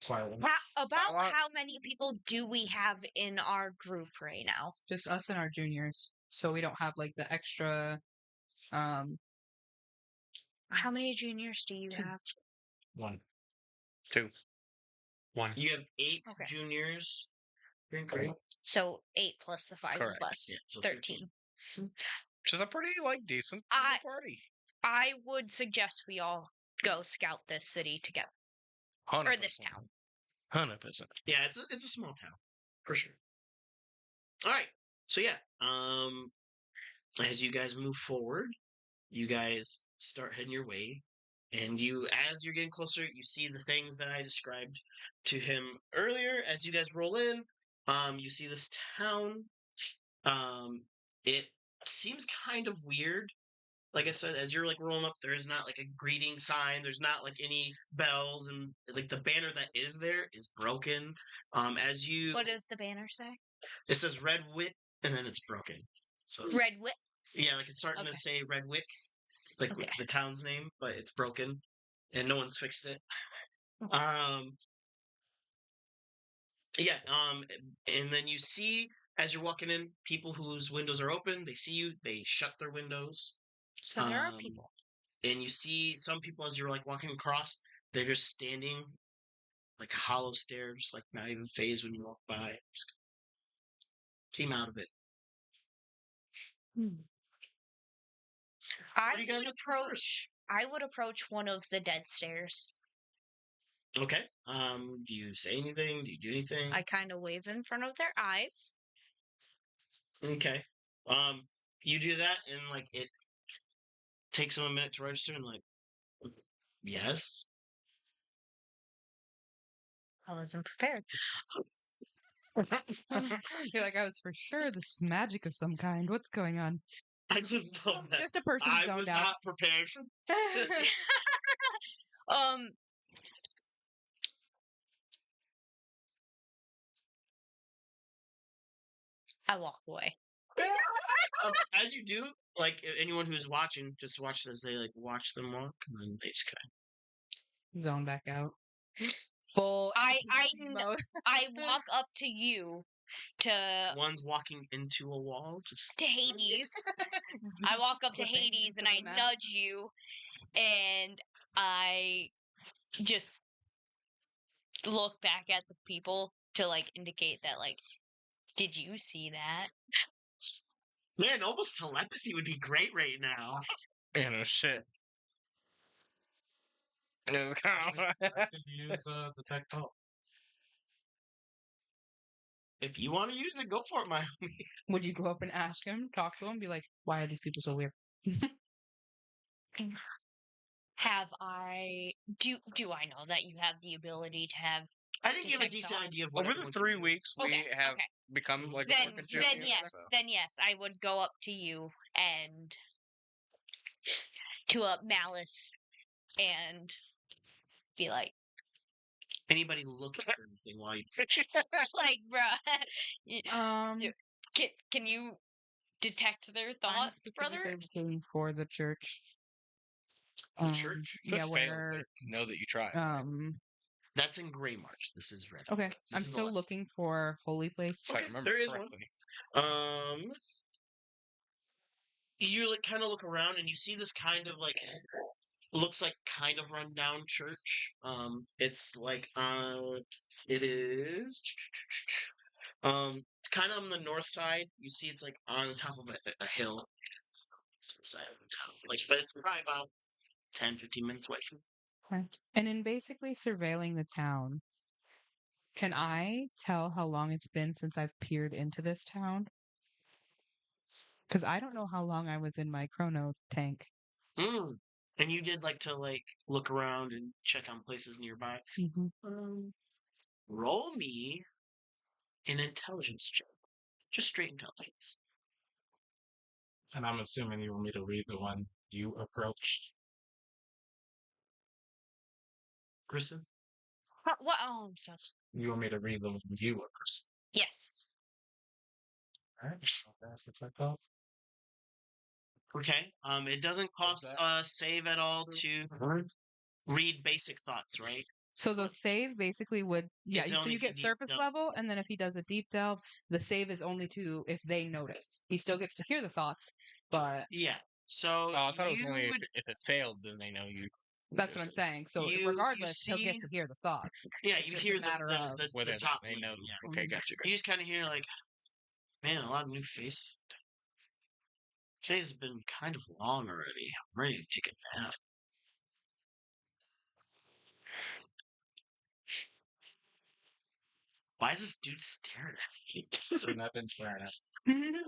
Silent. About lot. how many people do we have in our group right now? Just us and our juniors. So we don't have like the extra How many juniors do you Two. have? One. One. You have 8 Okay. juniors. Great. So 8 plus the 5 Correct. of us. Yeah, so 13. Which is a pretty decent I- party. I would suggest we all go scout this city together. 100%. Or this town. 100%. Yeah, it's a small town for sure. All right, so yeah, as you guys move forward, you guys start heading your way, and as you're getting closer, you see the things that I described to him earlier. As you guys roll in, you see this town. It seems kind of weird. Like I said, as you're like rolling up, there is not like a greeting sign. There's not like any bells, and like the banner that is there is broken. As you, What does the banner say? it says Red Wick, and then it's broken. So Red Whip. yeah, like it's starting Okay. to say Red Wick, like Okay. the town's name, but it's broken, and no one's fixed it. Yeah. And then you see as you're walking in, people whose windows are open. They see you. They shut their windows. So there are Um, people. And you see some people as you're like walking across, they're just standing like hollow stare, just like not even phased when you walk by. Just seem out of it. I What do you guys would look for approach. I would approach one of the dead stairs. Okay. Do you say anything? Do you do anything? I kind of wave in front of their eyes. Okay. You do that, and like it takes them a minute to register, and like, yes. I wasn't prepared. You're like, I was for sure this was magic of some kind. What's going on? I just love that. Just a person I zoned was out. not prepared for this. I walk away. As you do, like anyone who's watching, just watch as they like watch them walk, and then they just kind Zone back out. Full I NPC mode. I walk up to you to One's walking into a wall. Just Hades. I walk up to Flipping Hades and into I the map. nudge you, and I just look back at the people to like indicate that like, did you see that? man, almost telepathy would be great right now. You know, shit. It's kind Just use detect all. If you want to use it, go for it, my homie. Would you go up and ask him, talk to him, be like, why are these people so weird? Have I do I know that you have the ability to have I think you have a Detect decent all. idea of what Over the everyone 3 can do. weeks, we Okay, have okay. become like a then working then yes, I would go up to you and to Malice and be like Anybody looking for anything while you like bruh Um, can you detect their I'm thoughts, brother? specifically looking for the church. the church? If it Yeah, fails, where they know that you tried. That's in Grey March. This is red. okay, This I'm is the still last. looking for holy place. If I Okay, remember there is one. correctly. You like kind of look around and you see this kind of like looks like kind of run down church. It's like it is kind of on the north side. You see it's like on the top of a hill. To the side of the town. Like, but it's probably about 10, 15 minutes away from. Okay. And in basically surveilling the town, can I tell how long it's been since I've peered into this town? Because I don't know how long I was in my chrono tank. Mm. And you did like to like look around and check on places nearby. Roll me an intelligence check. Just straight intelligence. And I'm assuming you want me to read the one you approached. Grissom? What? Oh, I'm so You want me to read the one you approached. yes. Alright, I'll pass the check out. Okay. It doesn't cost that? a save at all to read basic thoughts, right? So the save basically would It's so only you if you get deep surface delve. level, and then if he does a deep delve, the save is only to if they notice. He still gets to hear the thoughts, but Yeah. So Oh, I thought it was you only would, if it failed, then they know you. that's what I'm saying. So You regardless, he'll get see- to hear the thoughts. yeah, It's you just hear a matter of the Whether top they know. lead, yeah. Okay, gotcha. You just kind of hear like, man, a lot of new faces. Today's been kind of long already. I'm ready to take a nap. Why is this dude staring at me? Shouldn't have been staring at.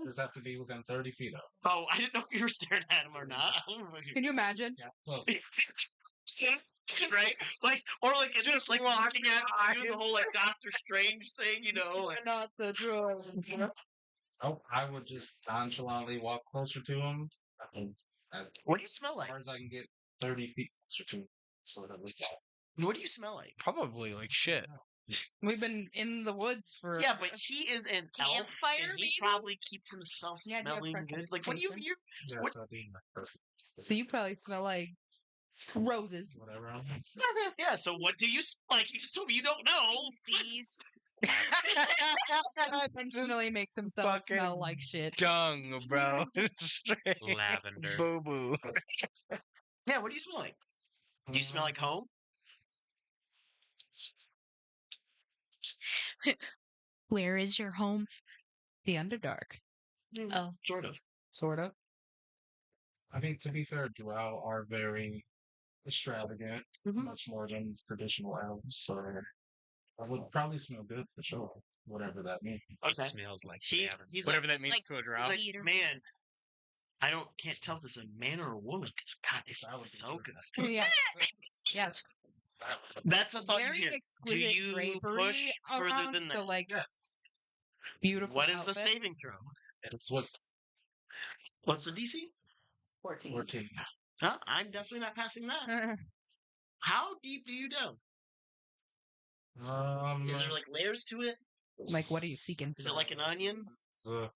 Just have to be within 30 feet of. Oh, I didn't know if you were staring at him or not. Can you imagine? Yeah, close. Right? Like, or like it's just like looking at you, the whole like Doctor Strange thing, you know? Like, Not the drugs. Oh, I would just nonchalantly walk closer to him. As what do you smell like? far as I can get 30 feet closer to him. So that we What do you smell like? Probably like shit. We've been in the woods for Yeah, but he is an elf, Campfire, and he maybe? probably keeps himself Yeah, do you have smelling good. Like, what do you? precipitation? Yes, What- I'd be my person. So you probably smell like roses. Whatever else. Yeah. So what do you like? You just told me you don't know. Feces. Intentionally makes himself Fucking smell like shit. Dung, bro. Straight Lavender. boo boo. Yeah. What do you smell like? Do you smell like home? Where is your home? The Underdark, Oh, Sort of. sort of. I mean, to be fair, Drow are very extravagant, much more than traditional elves. So I would probably smell good for sure, whatever that means. It Okay. smells like He, lavender. he's Whatever like, that means like to a drow. he's like, Cedar. man, can't tell if this is a man or a woman because God, they smell would be so good. good. Yeah. Yes. That's a thought you Very hear. Do exquisite you drapery push further around, than that? so like Yes. beautiful. What is the outfit. saving throw? It's what's What's the DC? 14. Huh? I'm definitely not passing that. How deep do you delve? Is there like layers to it? Like, what are you seeking? Is it like an onion? No,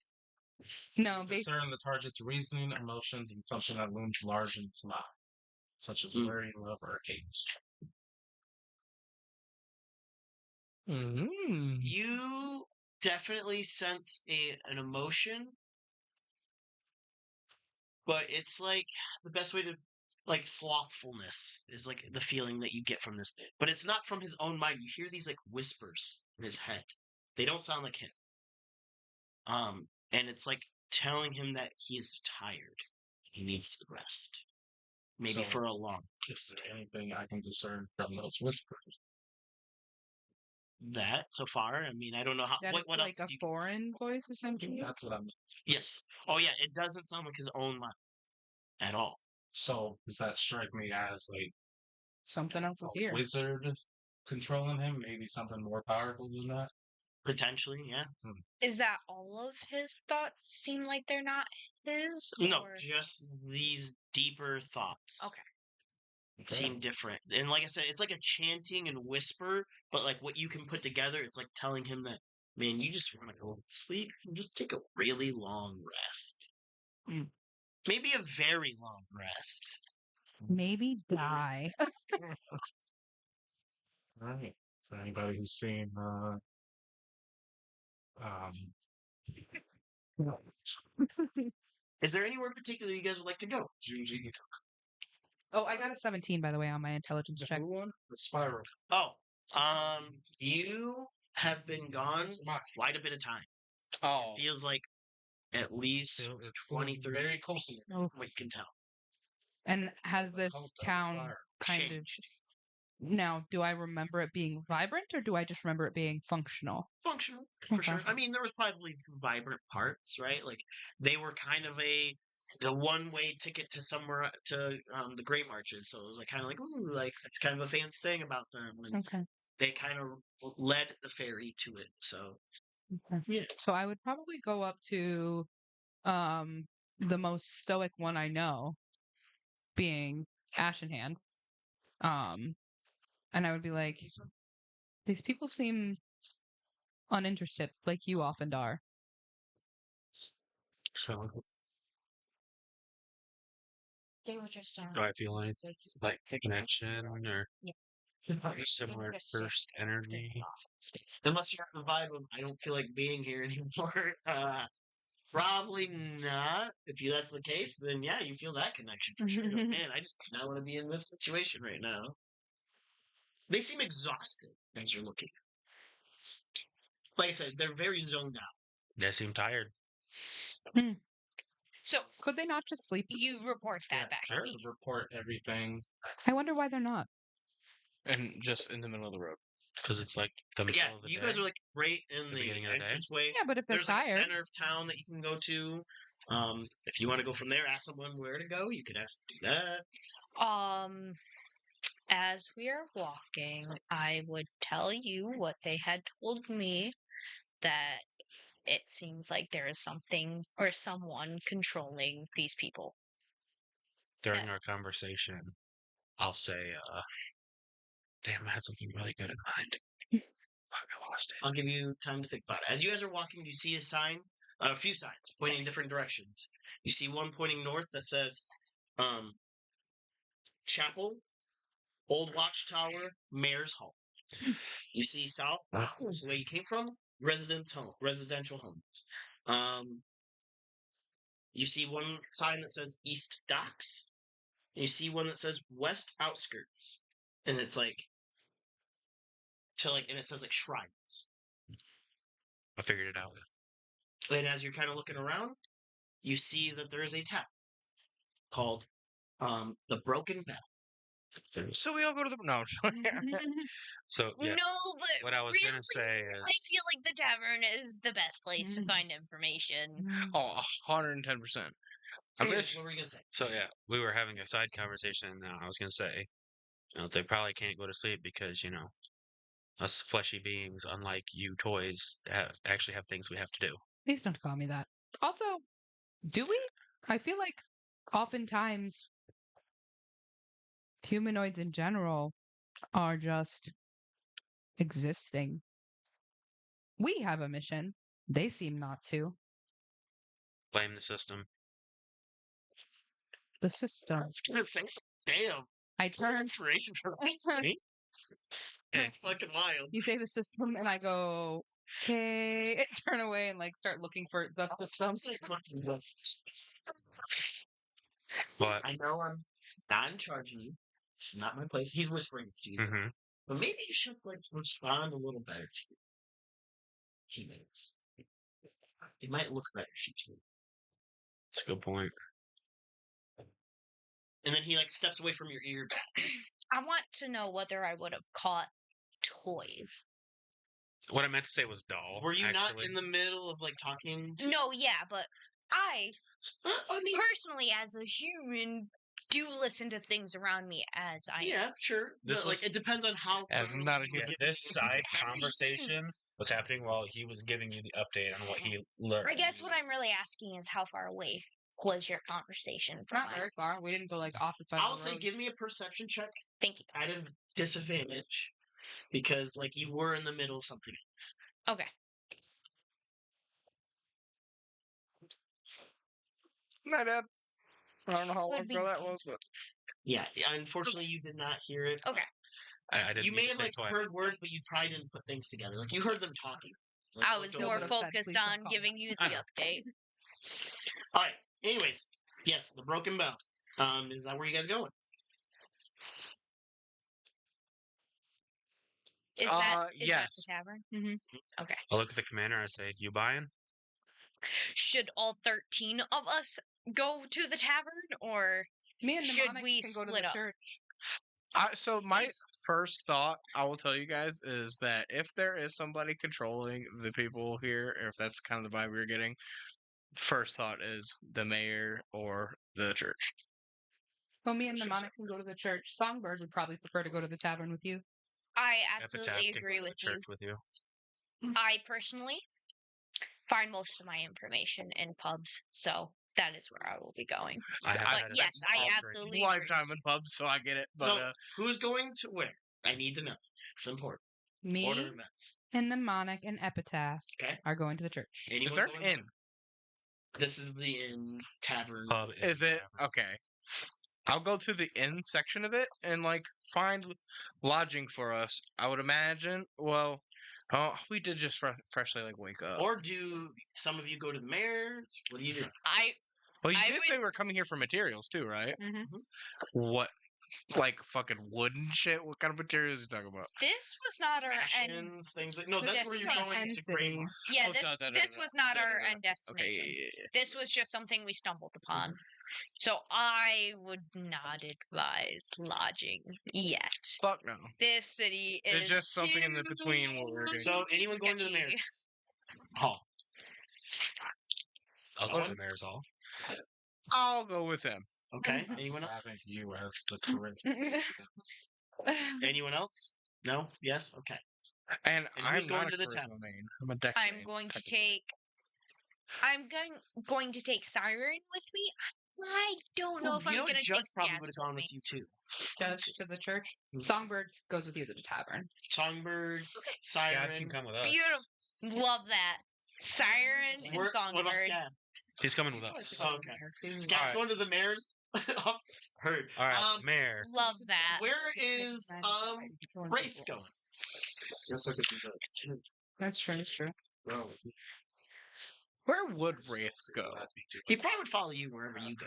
basically. Discern the target's reasoning, emotions, and something that looms large in its mind, such as Mm. worry, love, or hate. Mm. You definitely sense an emotion, but it's like the best way to like slothfulness is like the feeling that you get from this bit. But it's not from his own mind. You hear these like whispers in his head. They don't sound like him. And it's like telling him that he is tired. He needs to rest. Maybe So- for a long. Is there anything I can discern from those whispers? That so far. I mean, I don't know how. That What, it's what like else? a Do you, foreign voice or something. That's what I'm. yes. Oh yeah. It doesn't sound like his own mind at all. So does that strike me as like Something else is a here. wizard controlling him? Maybe something more powerful than that? Potentially, yeah. Is that all of his thoughts seem like they're not his? No, Or... just these deeper thoughts. Okay. Seem different. And like I said, it's like a chanting and whisper, but like what you can put together, it's like telling him that, man, you just want to go to sleep and just take a really long rest. Mm. Maybe a very long rest. Maybe die. Right. For anybody who's seen um Is there anywhere particular you guys would like to go? Junji Oh, I got a 17 by the way on my intelligence check. one? The spiral. Oh, you have been gone quite a bit of time. Oh, Feels like at least Feel- it's 20, feeling 30 very close. Oh. what you can tell. And has The this cult of the town spiral. kind of Changed. now? Do I remember it being vibrant, or do I just remember it being functional? Functional, for Okay. sure. I mean, there was probably vibrant parts, right? Like, they were kind of the one-way ticket to somewhere, to the Great Marches. So it was like kind of like, ooh, like, that's kind of a fancy thing about them. And Okay. they kind of led the ferry to it. So, Okay. yeah. So I would probably go up to the most stoic one I know, being Ashenhand. And I would be like, these people seem uninterested, like you often are. So They were just Do I feel any like It's- connection or Yeah. similar first energy? Unless you have the vibe of, I don't feel like being here anymore. Probably not. If that's the case, then yeah, you feel that connection for sure. You're like, man, I just do not want to be in this situation right now. They seem exhausted as you're looking. Like I said, they're very zoned out. They seem tired. So Could they not just sleep? you report that yeah, back sure. to me. Report everything. I wonder why they're not. and just in the middle of the road. Because it's like the But middle yeah, of the you day. guys are like right in The the beginning of the day? entranceway. Yeah, but if they're There's like a tired, center of town that you can go to. If you want to go from there, ask someone where to go. You could ask to do that. As we are walking, I would tell you what they had told me, that it seems like there is something or someone controlling these people. During our conversation, I'll say, damn, I had something really good in mind. Fuck, I lost it. I'll give you time to think about it. As you guys are walking, you see a few signs pointing in different directions. You see one pointing north that says, Chapel, Old Watchtower, Mayor's Hall. You see south, is the way you came from, residential homes. You see one sign that says East Docks. And you see one that says West Outskirts, and it's like and it says like shrines. I figured it out. And as you're kind of looking around, you see that there is a town called the Broken Bell. So we all go to the no. So, yeah, No, but what I was really, going to say is, I feel like the tavern is the best place to find information. Oh, 110%. I'm gonna Anyways, what were you gonna say? so yeah, we were having a side conversation now. I was going to say, they probably can't go to sleep because, us fleshy beings, unlike you toys, actually have things we have to do. please don't call me that. Also, do we? I feel like oftentimes humanoids in general are just existing. We have a mission. They seem not to. Blame the system. The system. I was gonna say, damn, I turn. inspiration for that. It's fucking wild. You say the system, and I go, okay, and turn away and like start looking for the system. What? I know I'm not in charge of you. This is not my place. He's whispering this to you. Mm-hmm. But maybe you should like respond a little better to your teammates. It might look better if you do. That's a good point. And then he like steps away from your ear. I want to know whether I would have caught toys. What I meant to say was doll. Were you not actually. in the middle of like talking? No, yeah, but I I mean, personally, as a human, do listen to things around me as I am. yeah, sure. This But like was- it depends on how. As thoroughly not a you were Yeah, giving this me side information. conversation was happening while he was giving you the update on what he learned. I guess what I'm really asking is how far away was your conversation from Not mine? very far. We didn't go like off the side I'll of the say road. give me a perception check Thank you. at a disadvantage because like you were in the middle of something else. Okay. My dad. I don't know how long Would be ago that good. was, but Yeah, unfortunately you did not hear it. Okay. I didn't You mean may to have say like toy. heard words, but you probably didn't put things together. Like you heard them talking. Like, I so was it's more over. would've said, focused "Please don't on call giving you I the know. update. All right. Anyways, yes, the broken bell. Is that where you guys going? Is that yes. the tavern? Mm-hmm. Okay. I look at the commander. I say, "You buying?" Should all 13 of us go to the tavern, or Me and should Mnemonic we can go to split the up? church. So my first thought, I will tell you guys, is that if there is somebody controlling the people here, or if that's kind of the vibe we're getting, first thought is the mayor or the church. Well, me and Sure, Mnemonic can go to the church. Songbird would probably prefer to go to the tavern with you. I Epitaph absolutely can go agree to the with you. church with you. I personally find most of my information in pubs, so that is where I will be going. I have But had a yes, I small drink. absolutely Lifetime agree. in pubs, so I get it. But So who's going to where? I need to know. It's important. Order Me of events. and Mnemonic and Epitaph Okay. are going to the church. Anyone is there an going inn? This is the inn tavern. Pub Is it tavern. okay? I'll go to the inn section of it and like find lodging for us. I would imagine. Well, oh, we did just freshly like wake up. Or do some of you go to the mayor's? What do you do? Well, you I did say would- we were coming here for materials too, right? Mm-hmm. What, like fucking wooden shit? What kind of materials are you talking about? This was not our end. Rations, things like no. That's where you're Destination. going to City. Greymore. Yeah, Oh, this was not our end Okay, destination. yeah. This was just something we stumbled upon. So I would not advise lodging yet. Fuck no. This city is It's just something in the between what we're doing. So anyone going to the sketchy. mayor's hall? I'll go to the mayor's hall. I'll go with them. Okay. Anyone else? Having you as the charisma. Anyone else? No. Yes. Okay. And And I'm who's going not to a the charisma tavern? main. I'm a dex I'm main, going to technically. take. I'm going to take Siren with me. I don't know if you I'm know, going to Judge take probably Scabs would have gone me. with you too. Judge to the church. Mm. Songbird goes with you to the tavern. Songbird, Scab Siren. can come with us. Beautiful. Love that. Siren and What about Songbird. Scab? He's coming with us. Oh, okay. Scab's Alright. going to the mayor's. Heard. All right, mayor. Love that. Where is Wraith going? That's true. That's true. Where would Wraith go? He probably would follow you wherever you go.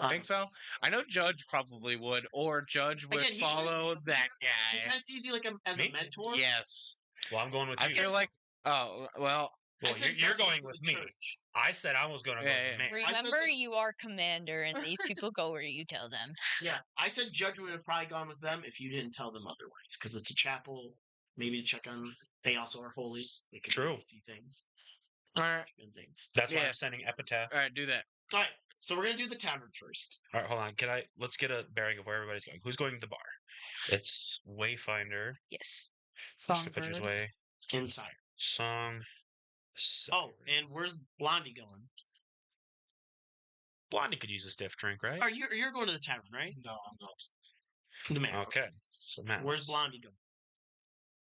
Think so? I know Judge probably would, or Judge would Again, he kinda follow sees- that He guy. kind of sees you like as Me? a mentor. Yes. Well, I'm going with I you. feel like. Oh well. I Well, said you're Judge going to with the me. church. I said I was going to go Yeah, with the mayor. I said Remember, that- you are commander, and these people go where you tell them. Yeah, I said Judge would have probably gone with them if you didn't tell them otherwise, because it's a chapel. Maybe to check on. They also are holy. They can True. maybe see things All right. and things. That's why Yeah. I'm sending epitaph. All right. Do that. All right, so we're gonna do the tavern first. All right, hold on. Let's get a bearing of where everybody's going. Who's going to the bar? It's Wayfinder. Yes. Just gonna pictures Songbird. way. Inside. Song. Oh, and where's Blondie going? Blondie could use a stiff drink, right? Are you're going to the tavern, right? No, I'm not. The man. Okay. So Matt. Where's Blondie going?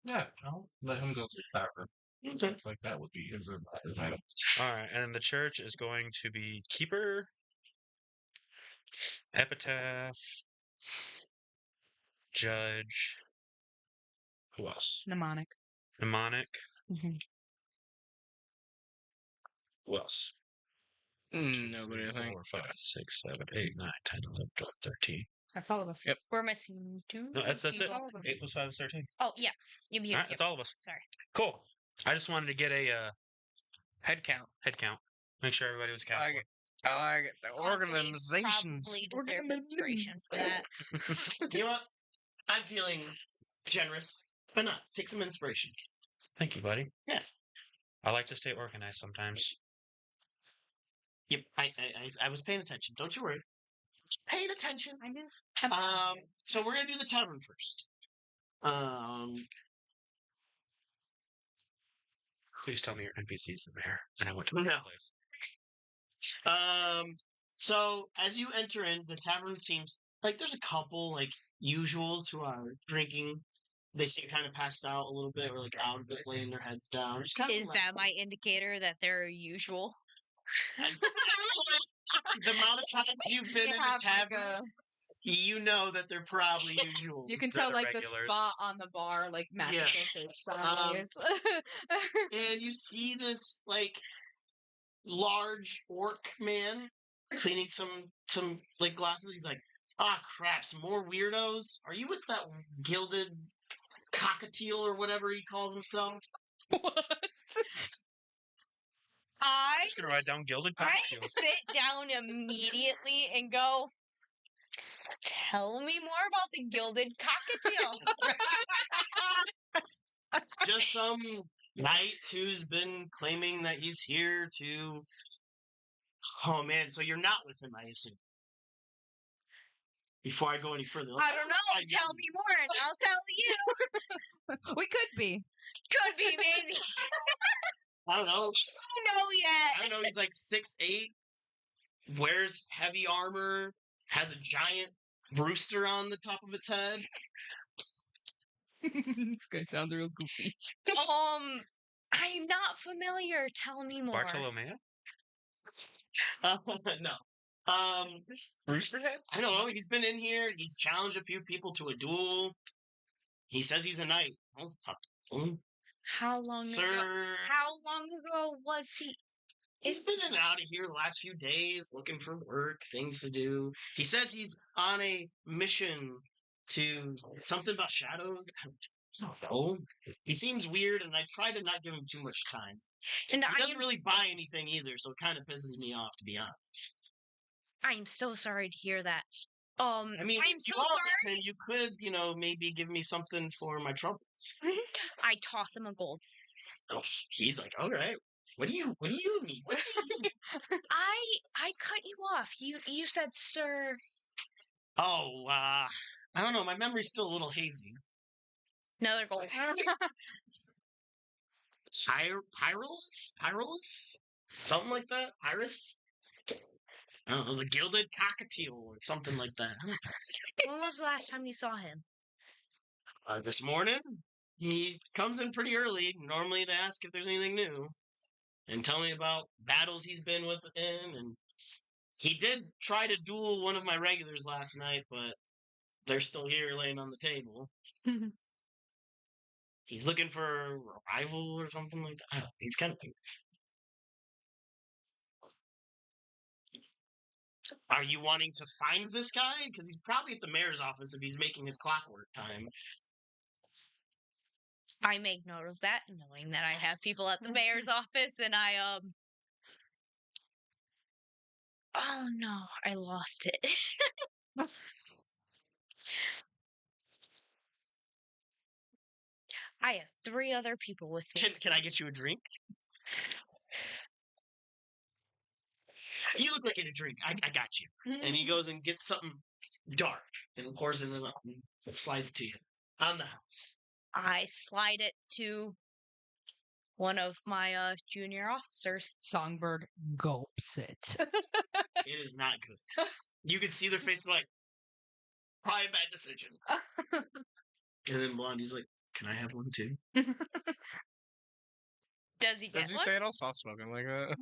Yeah, I'll let him go to the tavern. Okay. Seems like that would be his item. All right, and then the church is going to be Keeper, Epitaph, Judge, Who else? Mnemonic. Mnemonic. Mhm. Who else? 1, 2, Nobody, 3, I think. 4, 5, 6, 7, 8, 9, 10, 11, 12, 13. That's all of us. Yep. We're missing 2 No, that's it. people. All of us. 8 plus 5 is 13. Oh, yeah. Yep, All yep, right, yep. that's all of us. Sorry. Cool. I just wanted to get a Head count. head count. Make sure everybody was I accounted like it. I like it. The Honestly, organizations. probably deserve inspiration for that. You know what? I'm feeling generous. Why not? Take some inspiration. Thank you, buddy. Yeah. I like to stay organized sometimes. Yep, I was paying attention. Don't you worry. Paying attention. I just. So we're gonna do the tavern first. Please tell me your NPC is the mayor, and I went to the No. place. So as you enter in, the tavern seems like there's a couple like usuals who are drinking. They seem kind of passed out a little bit, or like out of it, laying their heads down. Just kind of Is that my indicator that they're usual? the amount of times you've been in a tavern, you know that they're probably usual. You can They're tell the like regulars. the spot on the bar like matches Yeah. their size. And you see this like large orc man cleaning some like glasses. He's like, ah, crap, some more weirdos. Are you with that gilded cockatiel or whatever he calls himself? I'm just gonna write down gilded I cocktail. sit down immediately and go, tell me more about the gilded cockatiel. Just some knight who's been claiming that he's here to. Oh man, so you're not with him, I assume. Before I go any further, I don't know. Tell me more and I'll tell you. We could be. Could be, maybe. I don't know. I don't know I yet. don't know. He's like 6'8", wears heavy armor, has a giant rooster on the top of its head. This guy sounds real goofy. I'm not familiar. Tell me more. Bartolomeo? No. Roosterhead? I don't know. He's been in here. He's challenged a few people to a duel. He says he's a knight. Oh, fuck. How long ago? Sir. How long ago was he? He's been in and out of here the last few days, looking for work, things to do. He says he's on a mission to something about shadows. I don't know. He seems weird, and I try to not give him too much time. And He doesn't really buy anything either, so it kind of pisses me off, to be honest. I'm so sorry to hear that. I mean, I'm if you so are sorry. with him, you could, maybe give me something for my troubles. I toss him a gold. Oh, he's like, all right. What do you need? What do you need? I cut you off. You said, sir. Oh, I don't know. My memory's still a little hazy. Another gold. Pyrolus? Something like that? Pyrus? I don't know, the gilded cockatiel or something like that. When was the last time you saw him? This morning, he comes in pretty early, normally to ask if there's anything new, and tell me about battles he's been within, and he did try to duel one of my regulars last night, but they're still here laying on the table. He's looking for a rival or something like that. I don't know, he's kind of like... Are you wanting to find this guy? Because he's probably at the mayor's office if he's making his clockwork time. I make note of that, knowing that I have people at the mayor's office, and I Oh no, I lost it. I have 3 other people with me. Can I get you a drink? You look like you need a drink. I got you. And he goes and gets something dark and pours it in and slides to you on the house. I slide it to one of my junior officers. Songbird gulps it. It is not good. You can see their face like, probably a bad decision. And then Blondie's like, can I have one too? Does he get Does he one? say it all soft spoken like that?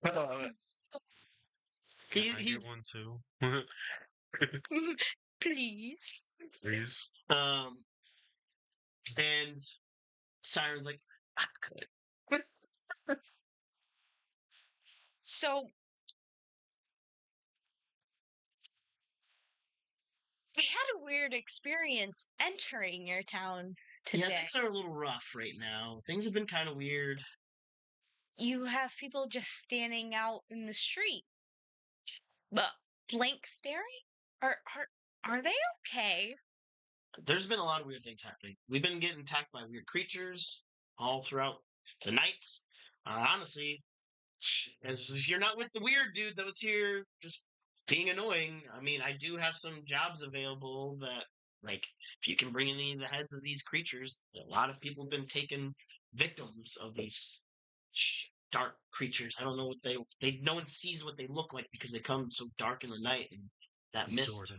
I love it. Can I He's get one too? Please. Please. And Siren's like, I'm good. So we had a weird experience entering your town Yeah, today. things are a little rough right now. Things have been kind of weird. You have people just standing out in the street, but blank staring. Are they okay? There's been a lot of weird things happening. We've been getting attacked by weird creatures all throughout the nights. Honestly, as if you're not with the weird dude that was here just being annoying, I mean, I do have some jobs available that, like, if you can bring any of the heads of these creatures, a lot of people have been taken victims of these dark creatures. I don't know what they no one sees what they look like because they come so dark in the night and that mist. Jordan.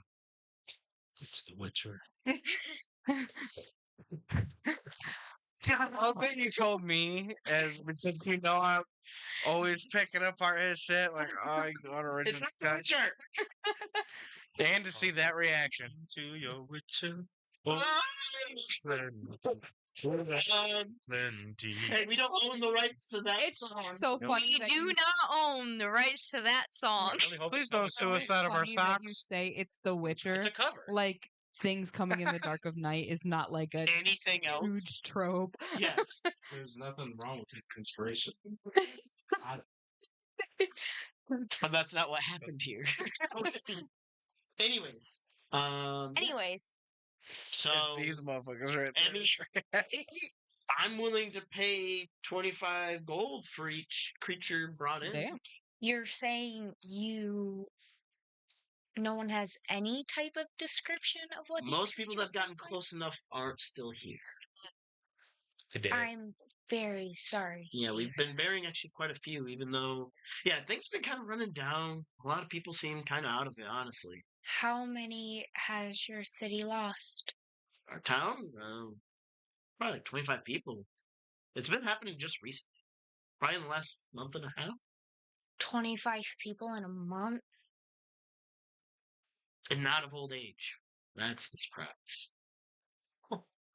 It's the Witcher. I bet you told me as because you know I'm always picking up our shit like oh you got to It's not the Witcher. and to see that reaction. To your Witcher. Plenty. Hey, we don't own the rights to that It's song. so funny. We that do you- not own the rights to that song. Please don't sue us out of our funny that you socks. say it's The Witcher. It's a cover. Like things coming in the dark of night is not like a Anything else? huge trope. Yes. There's nothing wrong with it. Conspiration. But that's not what happened here. Anyways. Anyways, So It's these motherfuckers right I mean, there. I'm willing to pay 25 gold for each creature brought in. Damn. you're saying no one has any type of description of what these Most people that have creatures gotten look like? close enough aren't still here. Today. I'm very sorry. Yeah, we've been burying actually quite a few, even though, yeah, things have been kind of running down. A lot of people seem kind of out of it, honestly. How many has your city lost? Our town, probably like 25 people. It's been happening just recently. Probably in the last month and a half. 25 people in a month? And not of old age. That's the surprise.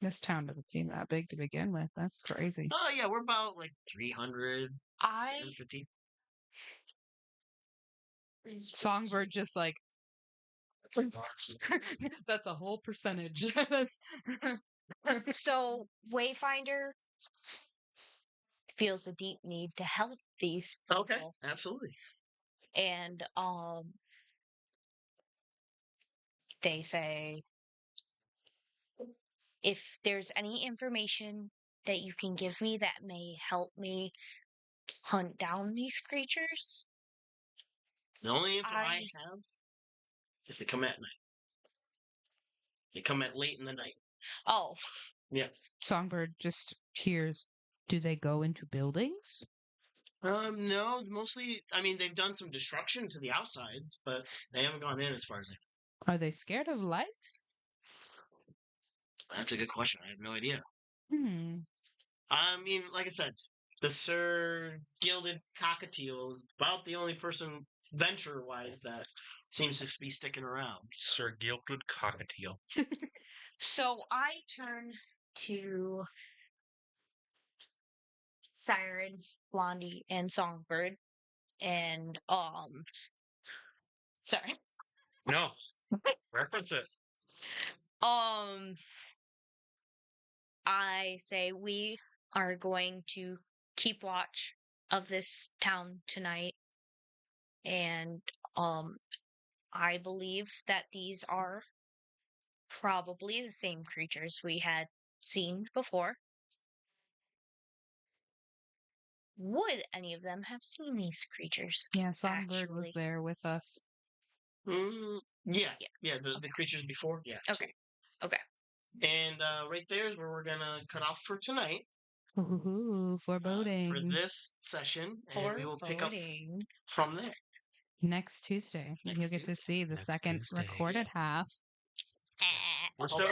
This town doesn't seem that big to begin with. That's crazy. Oh, yeah, we're about like 300, I 350. Songbird just like that's a whole percentage. so Wayfinder feels a deep need to help these Okay, people. absolutely. And they say if there's any information that you can give me that may help me hunt down these creatures, The only info I I- have is they come at night. They come at late in the night. oh, Yeah. Songbird just hears, do they go into buildings? No, mostly, I mean, they've done some destruction to the outsides, but they haven't gone in as far as I know. Are they scared of light? That's a good question. I have no idea. Hmm. I mean, like I said, the Sir Gilded Cockatiel is about the only person, venture-wise, that seems to be sticking around. Sir Gilded Cockatiel. so I turn to Siren, Blondie, and Songbird, and sorry, No. Reference it. I say we are going to keep watch of this town tonight, and I believe that these are probably the same creatures we had seen before. Would any of them have seen these creatures? Yeah, Songbird was Actually. there with us. Yeah, the creatures before, yeah. Okay. Okay. And right there is where we're gonna cut off for tonight. Ooh, foreboding. For this session, and we will pick up Foreboding. from there. Next Tuesday. Next You'll get to see the Next second Tuesday, recorded yes. half. We're still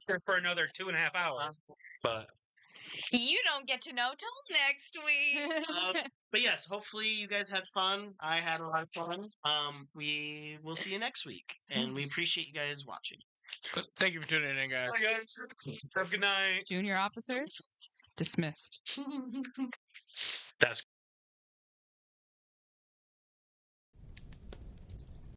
here for another 2.5 hours. But You don't get to know till next week. But yes, hopefully you guys had fun. I had a lot of fun. We will see you next week, and we appreciate you guys watching. Thank you for tuning in, guys. Bye, guys. Have a good night. Junior officers dismissed. That's